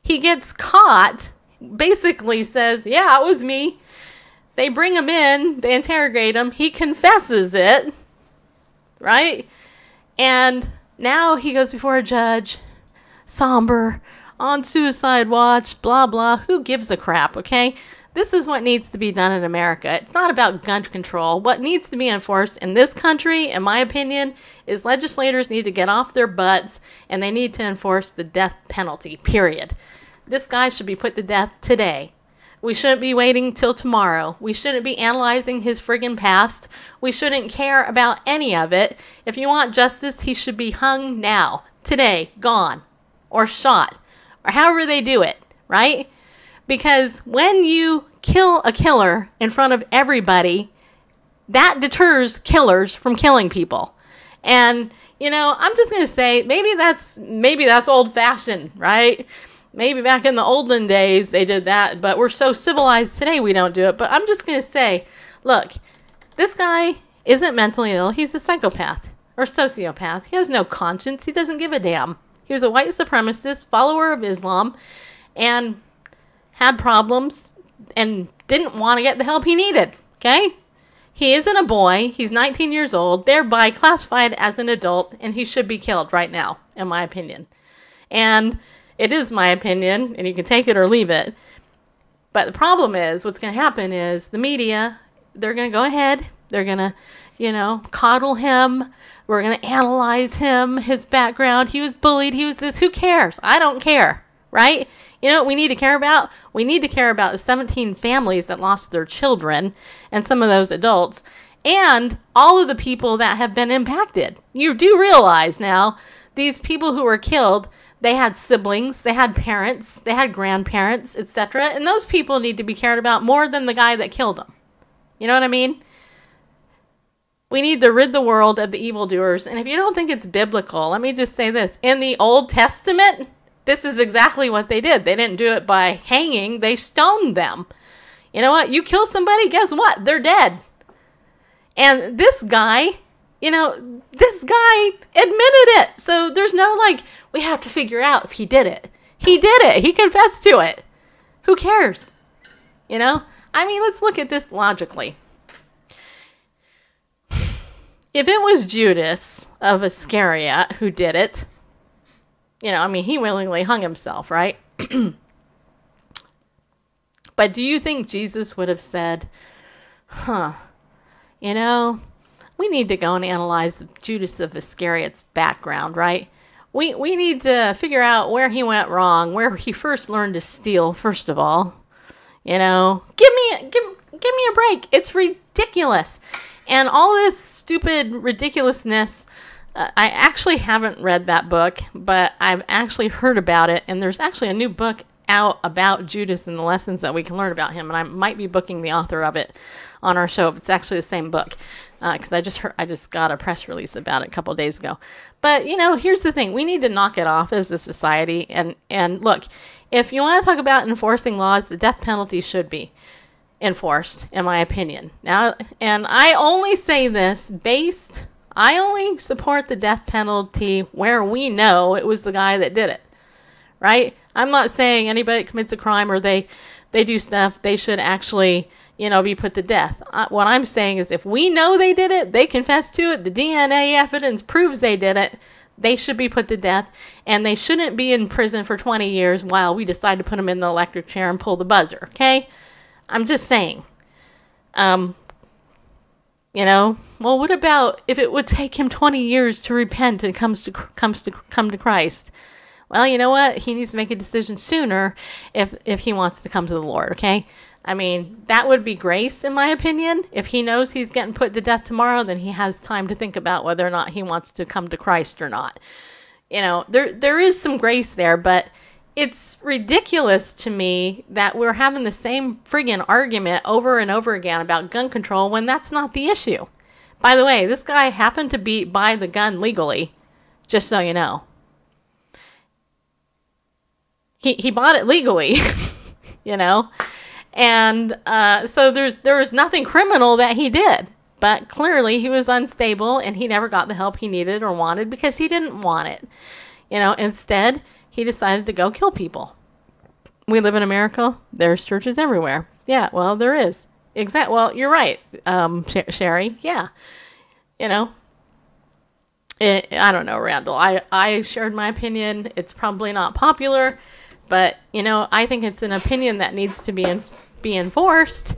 He gets caught, basically says, yeah, it was me. They bring him in, they interrogate him, he confesses it, right? And now he goes before a judge, somber, on suicide watch, blah, blah. Who gives a crap, okay? This is what needs to be done in America. It's not about gun control. What needs to be enforced in this country, in my opinion, is legislators need to get off their butts and they need to enforce the death penalty, period. This guy should be put to death today. We shouldn't be waiting till tomorrow. We shouldn't be analyzing his friggin' past. We shouldn't care about any of it. If you want justice, he should be hung now, today, gone, or shot. Or however they do it, right? Because when you kill a killer in front of everybody, that deters killers from killing people. And, you know, I'm just going to say, maybe that's old-fashioned, right? Maybe back in the olden days they did that, but we're so civilized today we don't do it. But I'm just going to say, look, this guy isn't mentally ill. He's a psychopath or sociopath. He has no conscience. He doesn't give a damn. He was a white supremacist, follower of Islam, and had problems and didn't want to get the help he needed, okay? He isn't a boy. He's 19 years old, thereby classified as an adult, and he should be killed right now, in my opinion. And it is my opinion, and you can take it or leave it. But the problem is, what's going to happen is the media, they're going to go ahead, they're going to, you know, coddle him. We're going to analyze him, his background. He was bullied. He was this. Who cares? I don't care, right? You know what we need to care about? We need to care about the 17 families that lost their children and some of those adults and all of the people that have been impacted. You do realize now these people who were killed, they had siblings, they had parents, they had grandparents, etc. And those people need to be cared about more than the guy that killed them. You know what I mean? We need to rid the world of the evildoers. And if you don't think it's biblical, let me just say this. In the Old Testament, this is exactly what they did. They didn't do it by hanging. They stoned them. You know what? You kill somebody, guess what? They're dead. And this guy, you know, this guy admitted it. So there's no like, we have to figure out if he did it. He did it. He confessed to it. Who cares? You know? I mean, let's look at this logically. If it was Judas of Iscariot who did it, you know, I mean, he willingly hung himself, right? But do you think Jesus would have said, you know, we need to go and analyze Judas of Iscariot's background, right? We need to figure out where he went wrong, where he first learned to steal, first of all. You know, give me a break. It's ridiculous. And all this stupid ridiculousness, I actually haven't read that book, but I've actually heard about it. And there's actually a new book out about Judas and the lessons that we can learn about him. And I might be booking the author of it on our show. It's actually the same book because I just got a press release about it a couple days ago. But, you know, here's the thing. We need to knock it off as a society. And look, if you want to talk about enforcing laws, the death penalty should be enforced, in my opinion. Now, and I only say this I only support the death penalty where we know it was the guy that did it, right? I'm not saying anybody that commits a crime or they do stuff, they should actually, you know, be put to death. What I'm saying is if we know they did it, they confessed to it, the DNA evidence proves they did it, they should be put to death, and they shouldn't be in prison for 20 years while we decide to put them in the electric chair and pull the buzzer, okay? I'm just saying. You know, well, what about if it would take him 20 years to repent and come to Christ? Well, you know what? He needs to make a decision sooner if he wants to come to the Lord, okay? I mean, that would be grace, in my opinion. If he knows he's getting put to death tomorrow, then he has time to think about whether or not he wants to come to Christ or not. You know, there is some grace there, but it's ridiculous to me that we're having the same friggin' argument over and over again about gun control when that's not the issue. By the way, this guy happened to buy the gun legally, just so you know. He bought it legally, you know? And so there was nothing criminal that he did. But clearly he was unstable and he never got the help he needed or wanted because he didn't want it. You know, instead, he decided to go kill people. We live in America. There's churches everywhere. Yeah, well, there is. Well, you're right, Sherry. Yeah. You know, I don't know, Randall. I shared my opinion. It's probably not popular. But, you know, I think it's an opinion that needs to be enforced.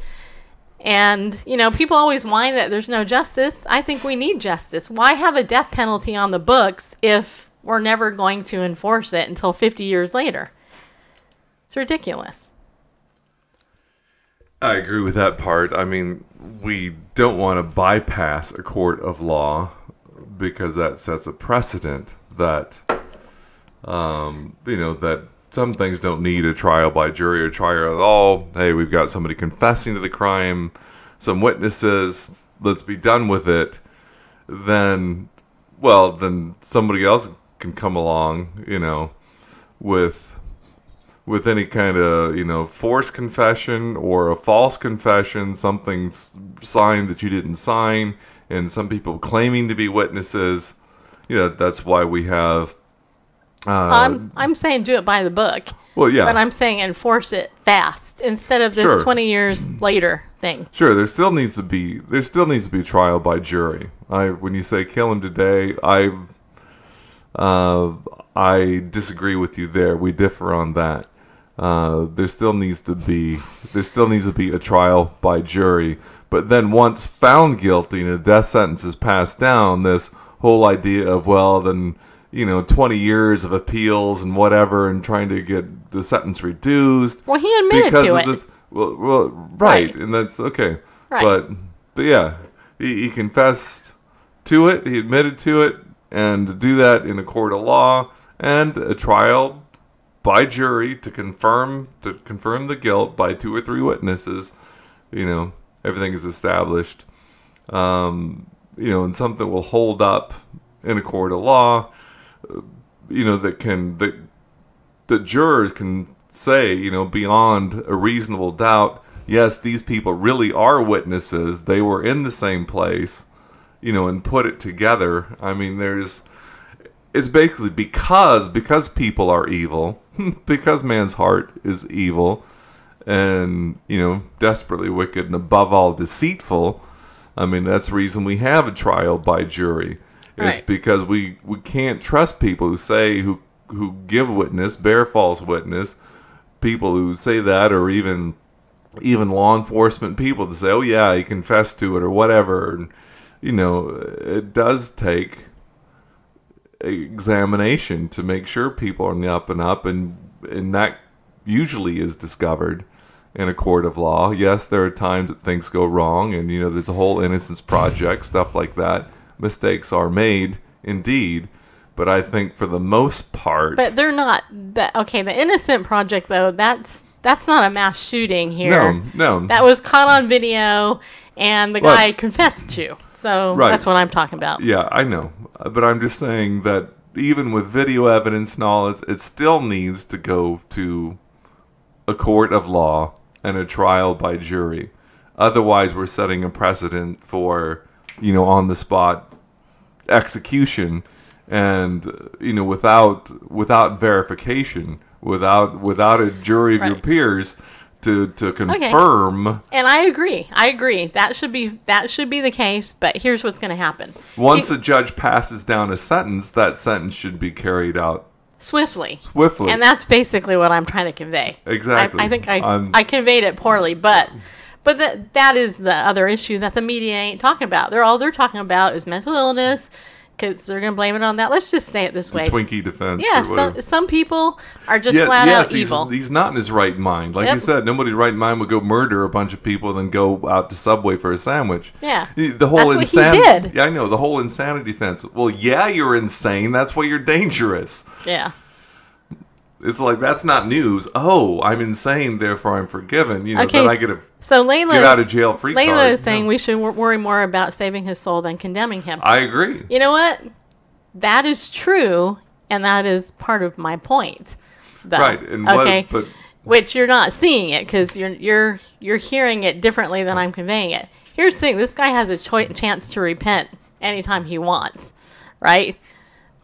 And, you know, people always whine that there's no justice. I think we need justice. Why have a death penalty on the books if we're never going to enforce it until 50 years later? It's ridiculous. I agree with that part. I mean, we don't want to bypass a court of law because that sets a precedent that, you know, that some things don't need a trial by jury or trial at all. Hey, we've got somebody confessing to the crime, some witnesses, let's be done with it. Then somebody else can come along, you know, with any kind of, you know, forced confession or a false confession, something signed that you didn't sign, and some people claiming to be witnesses. You know, that's why we have I'm saying do it by the book. Well, yeah. But I'm saying enforce it fast instead of this 20 years later thing. Sure, there still needs to be trial by jury. When you say kill him today, I disagree with you there. We differ on that. There still needs to be a trial by jury. But then once found guilty and a death sentence is passed down, this whole idea of, well, then, you know, 20 years of appeals and whatever, and trying to get the sentence reduced. Well, he admitted because to of it. This, well, right, and that's okay. Right. But yeah, he confessed to it. He admitted to it, and to do that in a court of law and a trial by jury to confirm the guilt by 2 or 3 witnesses, you know, everything is established. You know, and something will hold up in a court of law. You know, that jurors can say, you know, beyond a reasonable doubt, yes, these people really are witnesses. They were in the same place, you know, and put it together. I mean, it's basically because people are evil, because man's heart is evil and, you know, desperately wicked and above all deceitful. I mean, that's the reason we have a trial by jury. It's because we can't trust people who give witness, bear false witness, people who say that, or even law enforcement people to say, oh yeah, he confessed to it or whatever. And, you know, it does take examination to make sure people are on the up and up, and that usually is discovered in a court of law. Yes, there are times that things go wrong, and, you know, there's a whole Innocence Project, stuff like that. Mistakes are made, indeed, but I think for the most part... But they're not... Okay, the Innocent Project, though, that's not a mass shooting here. No. That was caught on video, and the guy confessed to. So that's what I'm talking about. Yeah, I know. But I'm just saying that even with video evidence and all, it still needs to go to a court of law and a trial by jury. Otherwise, we're setting a precedent for... you know, on the spot execution, and, you know, without verification, without a jury of your peers to confirm. Okay. And I agree. That should be the case. But here's what's going to happen. Once a judge passes down a sentence, that sentence should be carried out swiftly. And that's basically what I'm trying to convey. Exactly. I think I conveyed it poorly, but But that is the other issue that the media ain't talking about. All they're talking about is mental illness, because they're going to blame it on that. Let's just say it this way. Twinkie defense. Yeah, some people are just flat out evil. He's not in his right mind. Like you said, nobody in his right mind would go murder a bunch of people and then go out to Subway for a sandwich. Yeah. The whole That's what he did. Yeah, I know. The whole insanity defense. Well, yeah, you're insane. That's why you're dangerous. Yeah. It's like, that's not news. Oh, I'm insane, therefore I'm forgiven. You know, then I get a get out of jail free card. Layla is saying we should worry more about saving his soul than condemning him. I agree. You know what? That is true, and that is part of my point. Though. Right. And which you're not seeing it because you're hearing it differently than I'm conveying it. Here's the thing: this guy has a chance to repent anytime he wants, right?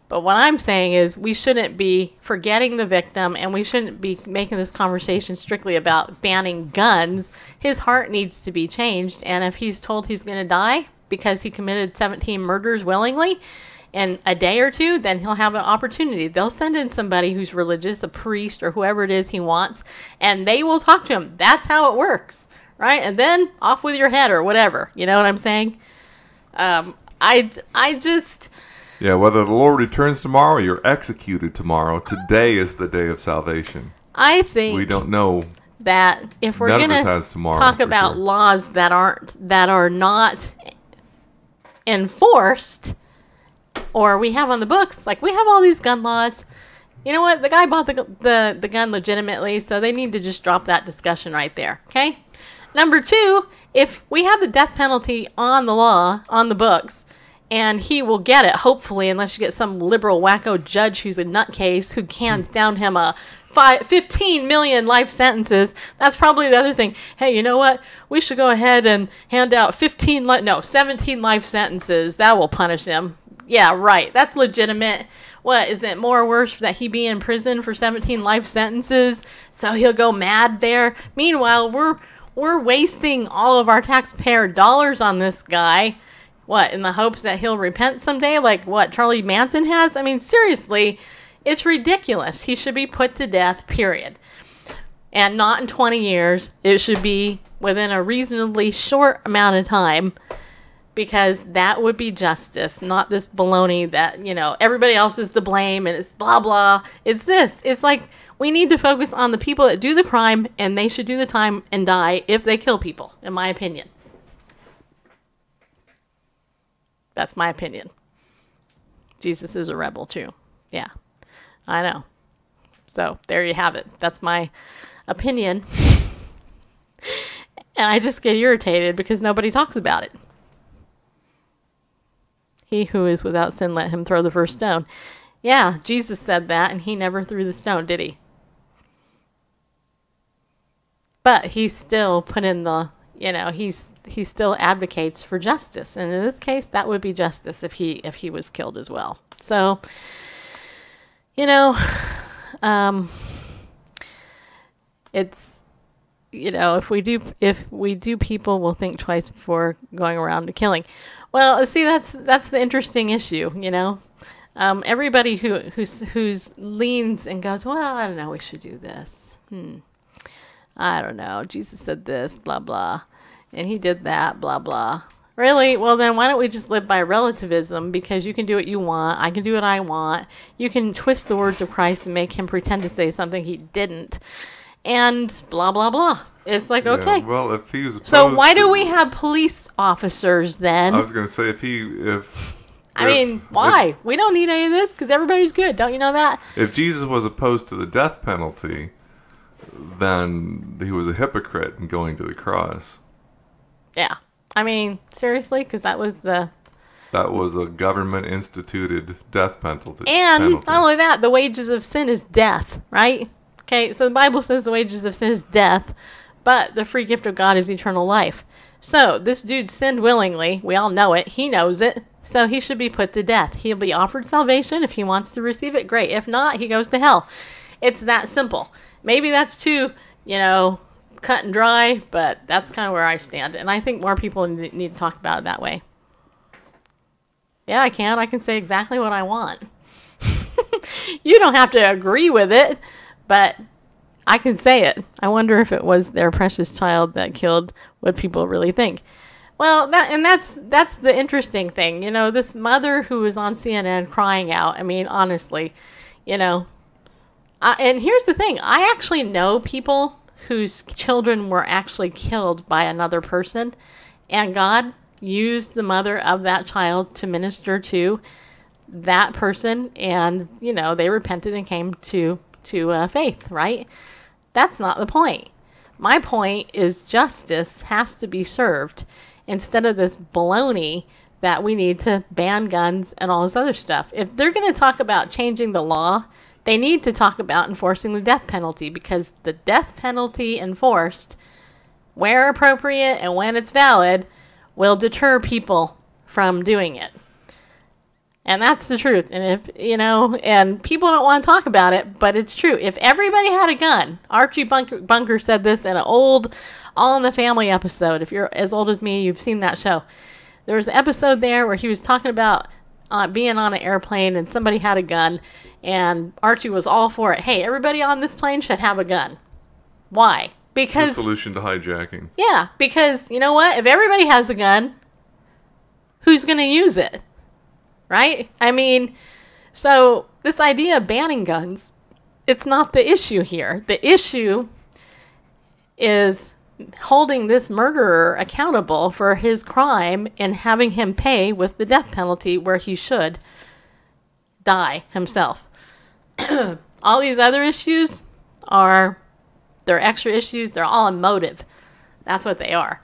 But what I'm saying is we shouldn't be forgetting the victim, and we shouldn't be making this conversation strictly about banning guns. His heart needs to be changed, and if he's told he's going to die because he committed 17 murders willingly in a day or two, then he'll have an opportunity. They'll send in somebody who's religious, a priest, or whoever it is he wants, and they will talk to him. That's how it works, right? And then off with your head or whatever. You know what I'm saying? I just... Yeah, whether the Lord returns tomorrow or you're executed tomorrow, today is the day of salvation. I think we don't know that if we're going to talk about laws that are not enforced, or we have on the books, like we have all these gun laws. You know what? The guy bought the gun legitimately, so they need to just drop that discussion right there. Okay. Number two, if we have the death penalty on the books. And he will get it, hopefully, unless you get some liberal wacko judge who's a nutcase who cans down him 15 million life sentences. That's probably the other thing. Hey, you know what? We should go ahead and hand out 17 life sentences. That will punish him. Yeah, right. That's legitimate. What, is it more worse that he be in prison for 17 life sentences so he'll go mad there? Meanwhile, we're wasting all of our taxpayer dollars on this guy. What, in the hopes that he'll repent someday, like what Charlie Manson has? I mean, seriously, it's ridiculous. He should be put to death, period. And not in 20 years. It should be within a reasonably short amount of time, because that would be justice, not this baloney that, you know, everybody else is to blame and it's blah, blah. It's this. It's like we need to focus on the people that do the crime, and they should do the time and die if they kill people, in my opinion. That's my opinion. Jesus is a rebel too. Yeah, I know. So there you have it. That's my opinion. And I just get irritated because nobody talks about it. He who is without sin, let him throw the first stone. Yeah, Jesus said that, and he never threw the stone, did he? But he still put in the... You know, he still advocates for justice, and in this case, that would be justice if he was killed as well. So, you know, it's, you know, if we do, people will think twice before going around to killing. Well, see, that's the interesting issue. You know, everybody who's leans and goes, well, I don't know, we should do this. I don't know. Jesus said this, blah blah. And he did that, blah, blah. Really? Well, then why don't we just live by relativism? Because you can do what you want. I can do what I want. You can twist the words of Christ and make him pretend to say something he didn't. And blah, blah, blah. It's like, yeah, okay. Well, if he was opposed so why do we have police officers then? I was going to say, why? We don't need any of this because everybody's good. Don't you know that? If Jesus was opposed to the death penalty, then he was a hypocrite in going to the cross. Yeah. I mean, seriously, because that was a government-instituted death penalty. And not only that, the wages of sin is death, right? Okay, so the Bible says the wages of sin is death, but the free gift of God is eternal life. So this dude sinned willingly. We all know it. He knows it. So he should be put to death. He'll be offered salvation. If he wants to receive it, great. If not, he goes to hell. It's that simple. Maybe that's too, you know... cut and dry, but that's kind of where I stand, and I think more people need to talk about it that way. Yeah, I can say exactly what I want. You don't have to agree with it, but I can say it. I wonder if it was their precious child that killed, what people really think. Well, that's the interesting thing. You know, this mother who was on CNN crying out. I mean, honestly, you know. And here's the thing. I actually know people whose children were actually killed by another person. And God used the mother of that child to minister to that person. And, you know, they repented and came to faith, right? That's not the point. My point is justice has to be served instead of this baloney that we need to ban guns and all this other stuff. If they're going to talk about changing the law, they need to talk about enforcing the death penalty, because the death penalty enforced, where appropriate and when it's valid, will deter people from doing it. And that's the truth. And if, you know, and people don't want to talk about it, but it's true. If everybody had a gun, Archie Bunker said this in an old All in the Family episode. If you're as old as me, you've seen that show. There was an episode there where he was talking about being on an airplane and somebody had a gun, and Archie was all for it. Hey, everybody on this plane should have a gun. Why? Because the solution to hijacking. Yeah, because you know what? If everybody has a gun, who's going to use it? Right? I mean, so this idea of banning guns, it's not the issue here. The issue is holding this murderer accountable for his crime and having him pay with the death penalty where he should die himself. All these other issues they're extra issues. They're all emotive. That's what they are.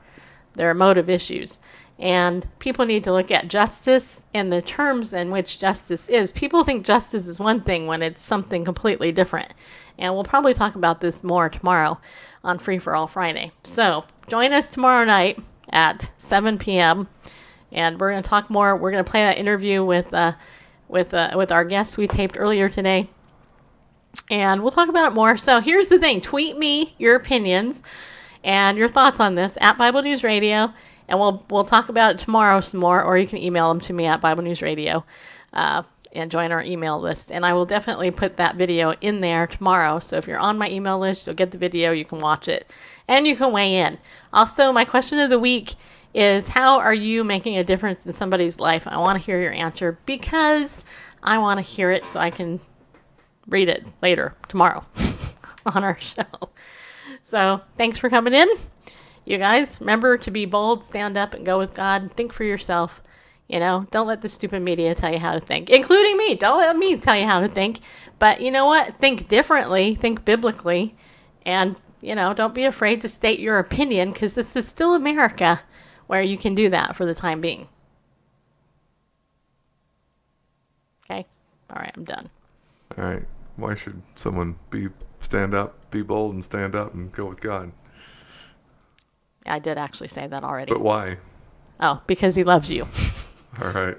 They're emotive issues. And people need to look at justice and the terms in which justice is. People think justice is one thing when it's something completely different. And we'll probably talk about this more tomorrow on Free for All Friday. So join us tomorrow night at 7 p.m. And we're going to talk more. We're going to play that interview with our guests we taped earlier today. And we'll talk about it more. So here's the thing. Tweet me your opinions and your thoughts on this at Bible News Radio. And we'll talk about it tomorrow some more, or you can email them to me at Bible News Radio and join our email list. And I will definitely put that video in there tomorrow. So if you're on my email list, you'll get the video, you can watch it, and you can weigh in. Also, my question of the week is, how are you making a difference in somebody's life? I want to hear your answer because I want to hear it so I can read it later tomorrow on our show. So thanks for coming in. You guys, remember to be bold, stand up, and go with God. Think for yourself. You know, don't let the stupid media tell you how to think, including me. Don't let me tell you how to think. But you know what? Think differently. Think biblically. And, you know, don't be afraid to state your opinion, because this is still America where you can do that for the time being. Okay? All right, I'm done. All right. Why should someone stand up, be bold, and stand up and go with God? I did actually say that already. But why? Oh, because he loves you. All right.